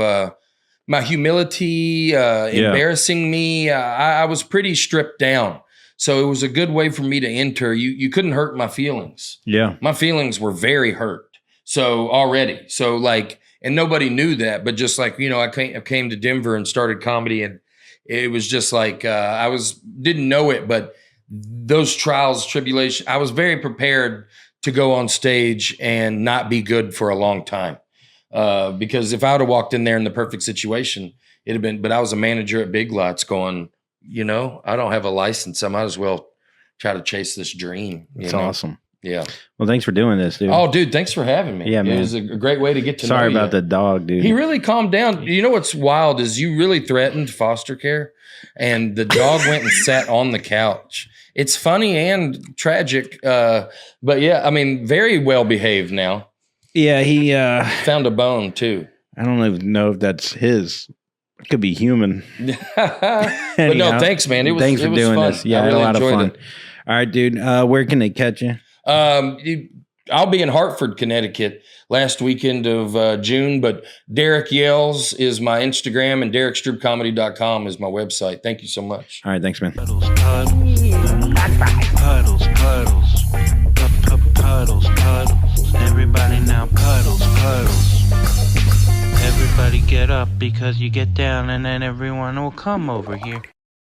Speaker 3: my humility, embarrassing me. I was pretty stripped down. So it was a good way for me to enter. You couldn't hurt my feelings.
Speaker 4: Yeah.
Speaker 3: My feelings were very hurt. So already, and nobody knew that, but just like, I came to Denver and started comedy, and it was just like, didn't know it, but those trials, tribulations, I was very prepared to go on stage and not be good for a long time. Because if I would have walked in there in the perfect situation, it'd have been, but I was a manager at Big Lots going, I don't have a license. I might as well try to chase this dream.
Speaker 4: It's awesome.
Speaker 3: Yeah.
Speaker 4: Well, thanks for doing this, dude.
Speaker 3: Oh, dude, thanks for having me.
Speaker 4: Yeah, man.
Speaker 3: It was a great way to get to know you.
Speaker 4: Sorry about the dog, dude.
Speaker 3: He really calmed down. You know what's wild is you really threatened foster care, and the dog went and sat on the couch. It's funny and tragic, but yeah, I mean, very well behaved now.
Speaker 4: Yeah, he
Speaker 3: found a bone too.
Speaker 4: I don't even know if that's his. It could be human.
Speaker 3: But no, thanks, man.
Speaker 4: Thanks for doing
Speaker 3: fun.
Speaker 4: this. Yeah,
Speaker 3: I really
Speaker 4: had a lot of fun.
Speaker 3: it.
Speaker 4: All right, dude. Where can they catch you?
Speaker 3: I'll be in Hartford, Connecticut last weekend of June, but Derrick Yells is my Instagram and DerrickStroupComedy.com is my website. Thank you so much.
Speaker 4: All right, thanks, man.
Speaker 5: Puddles, puddles. Everybody now puddles. Everybody get up because you get down and then everyone will come over here.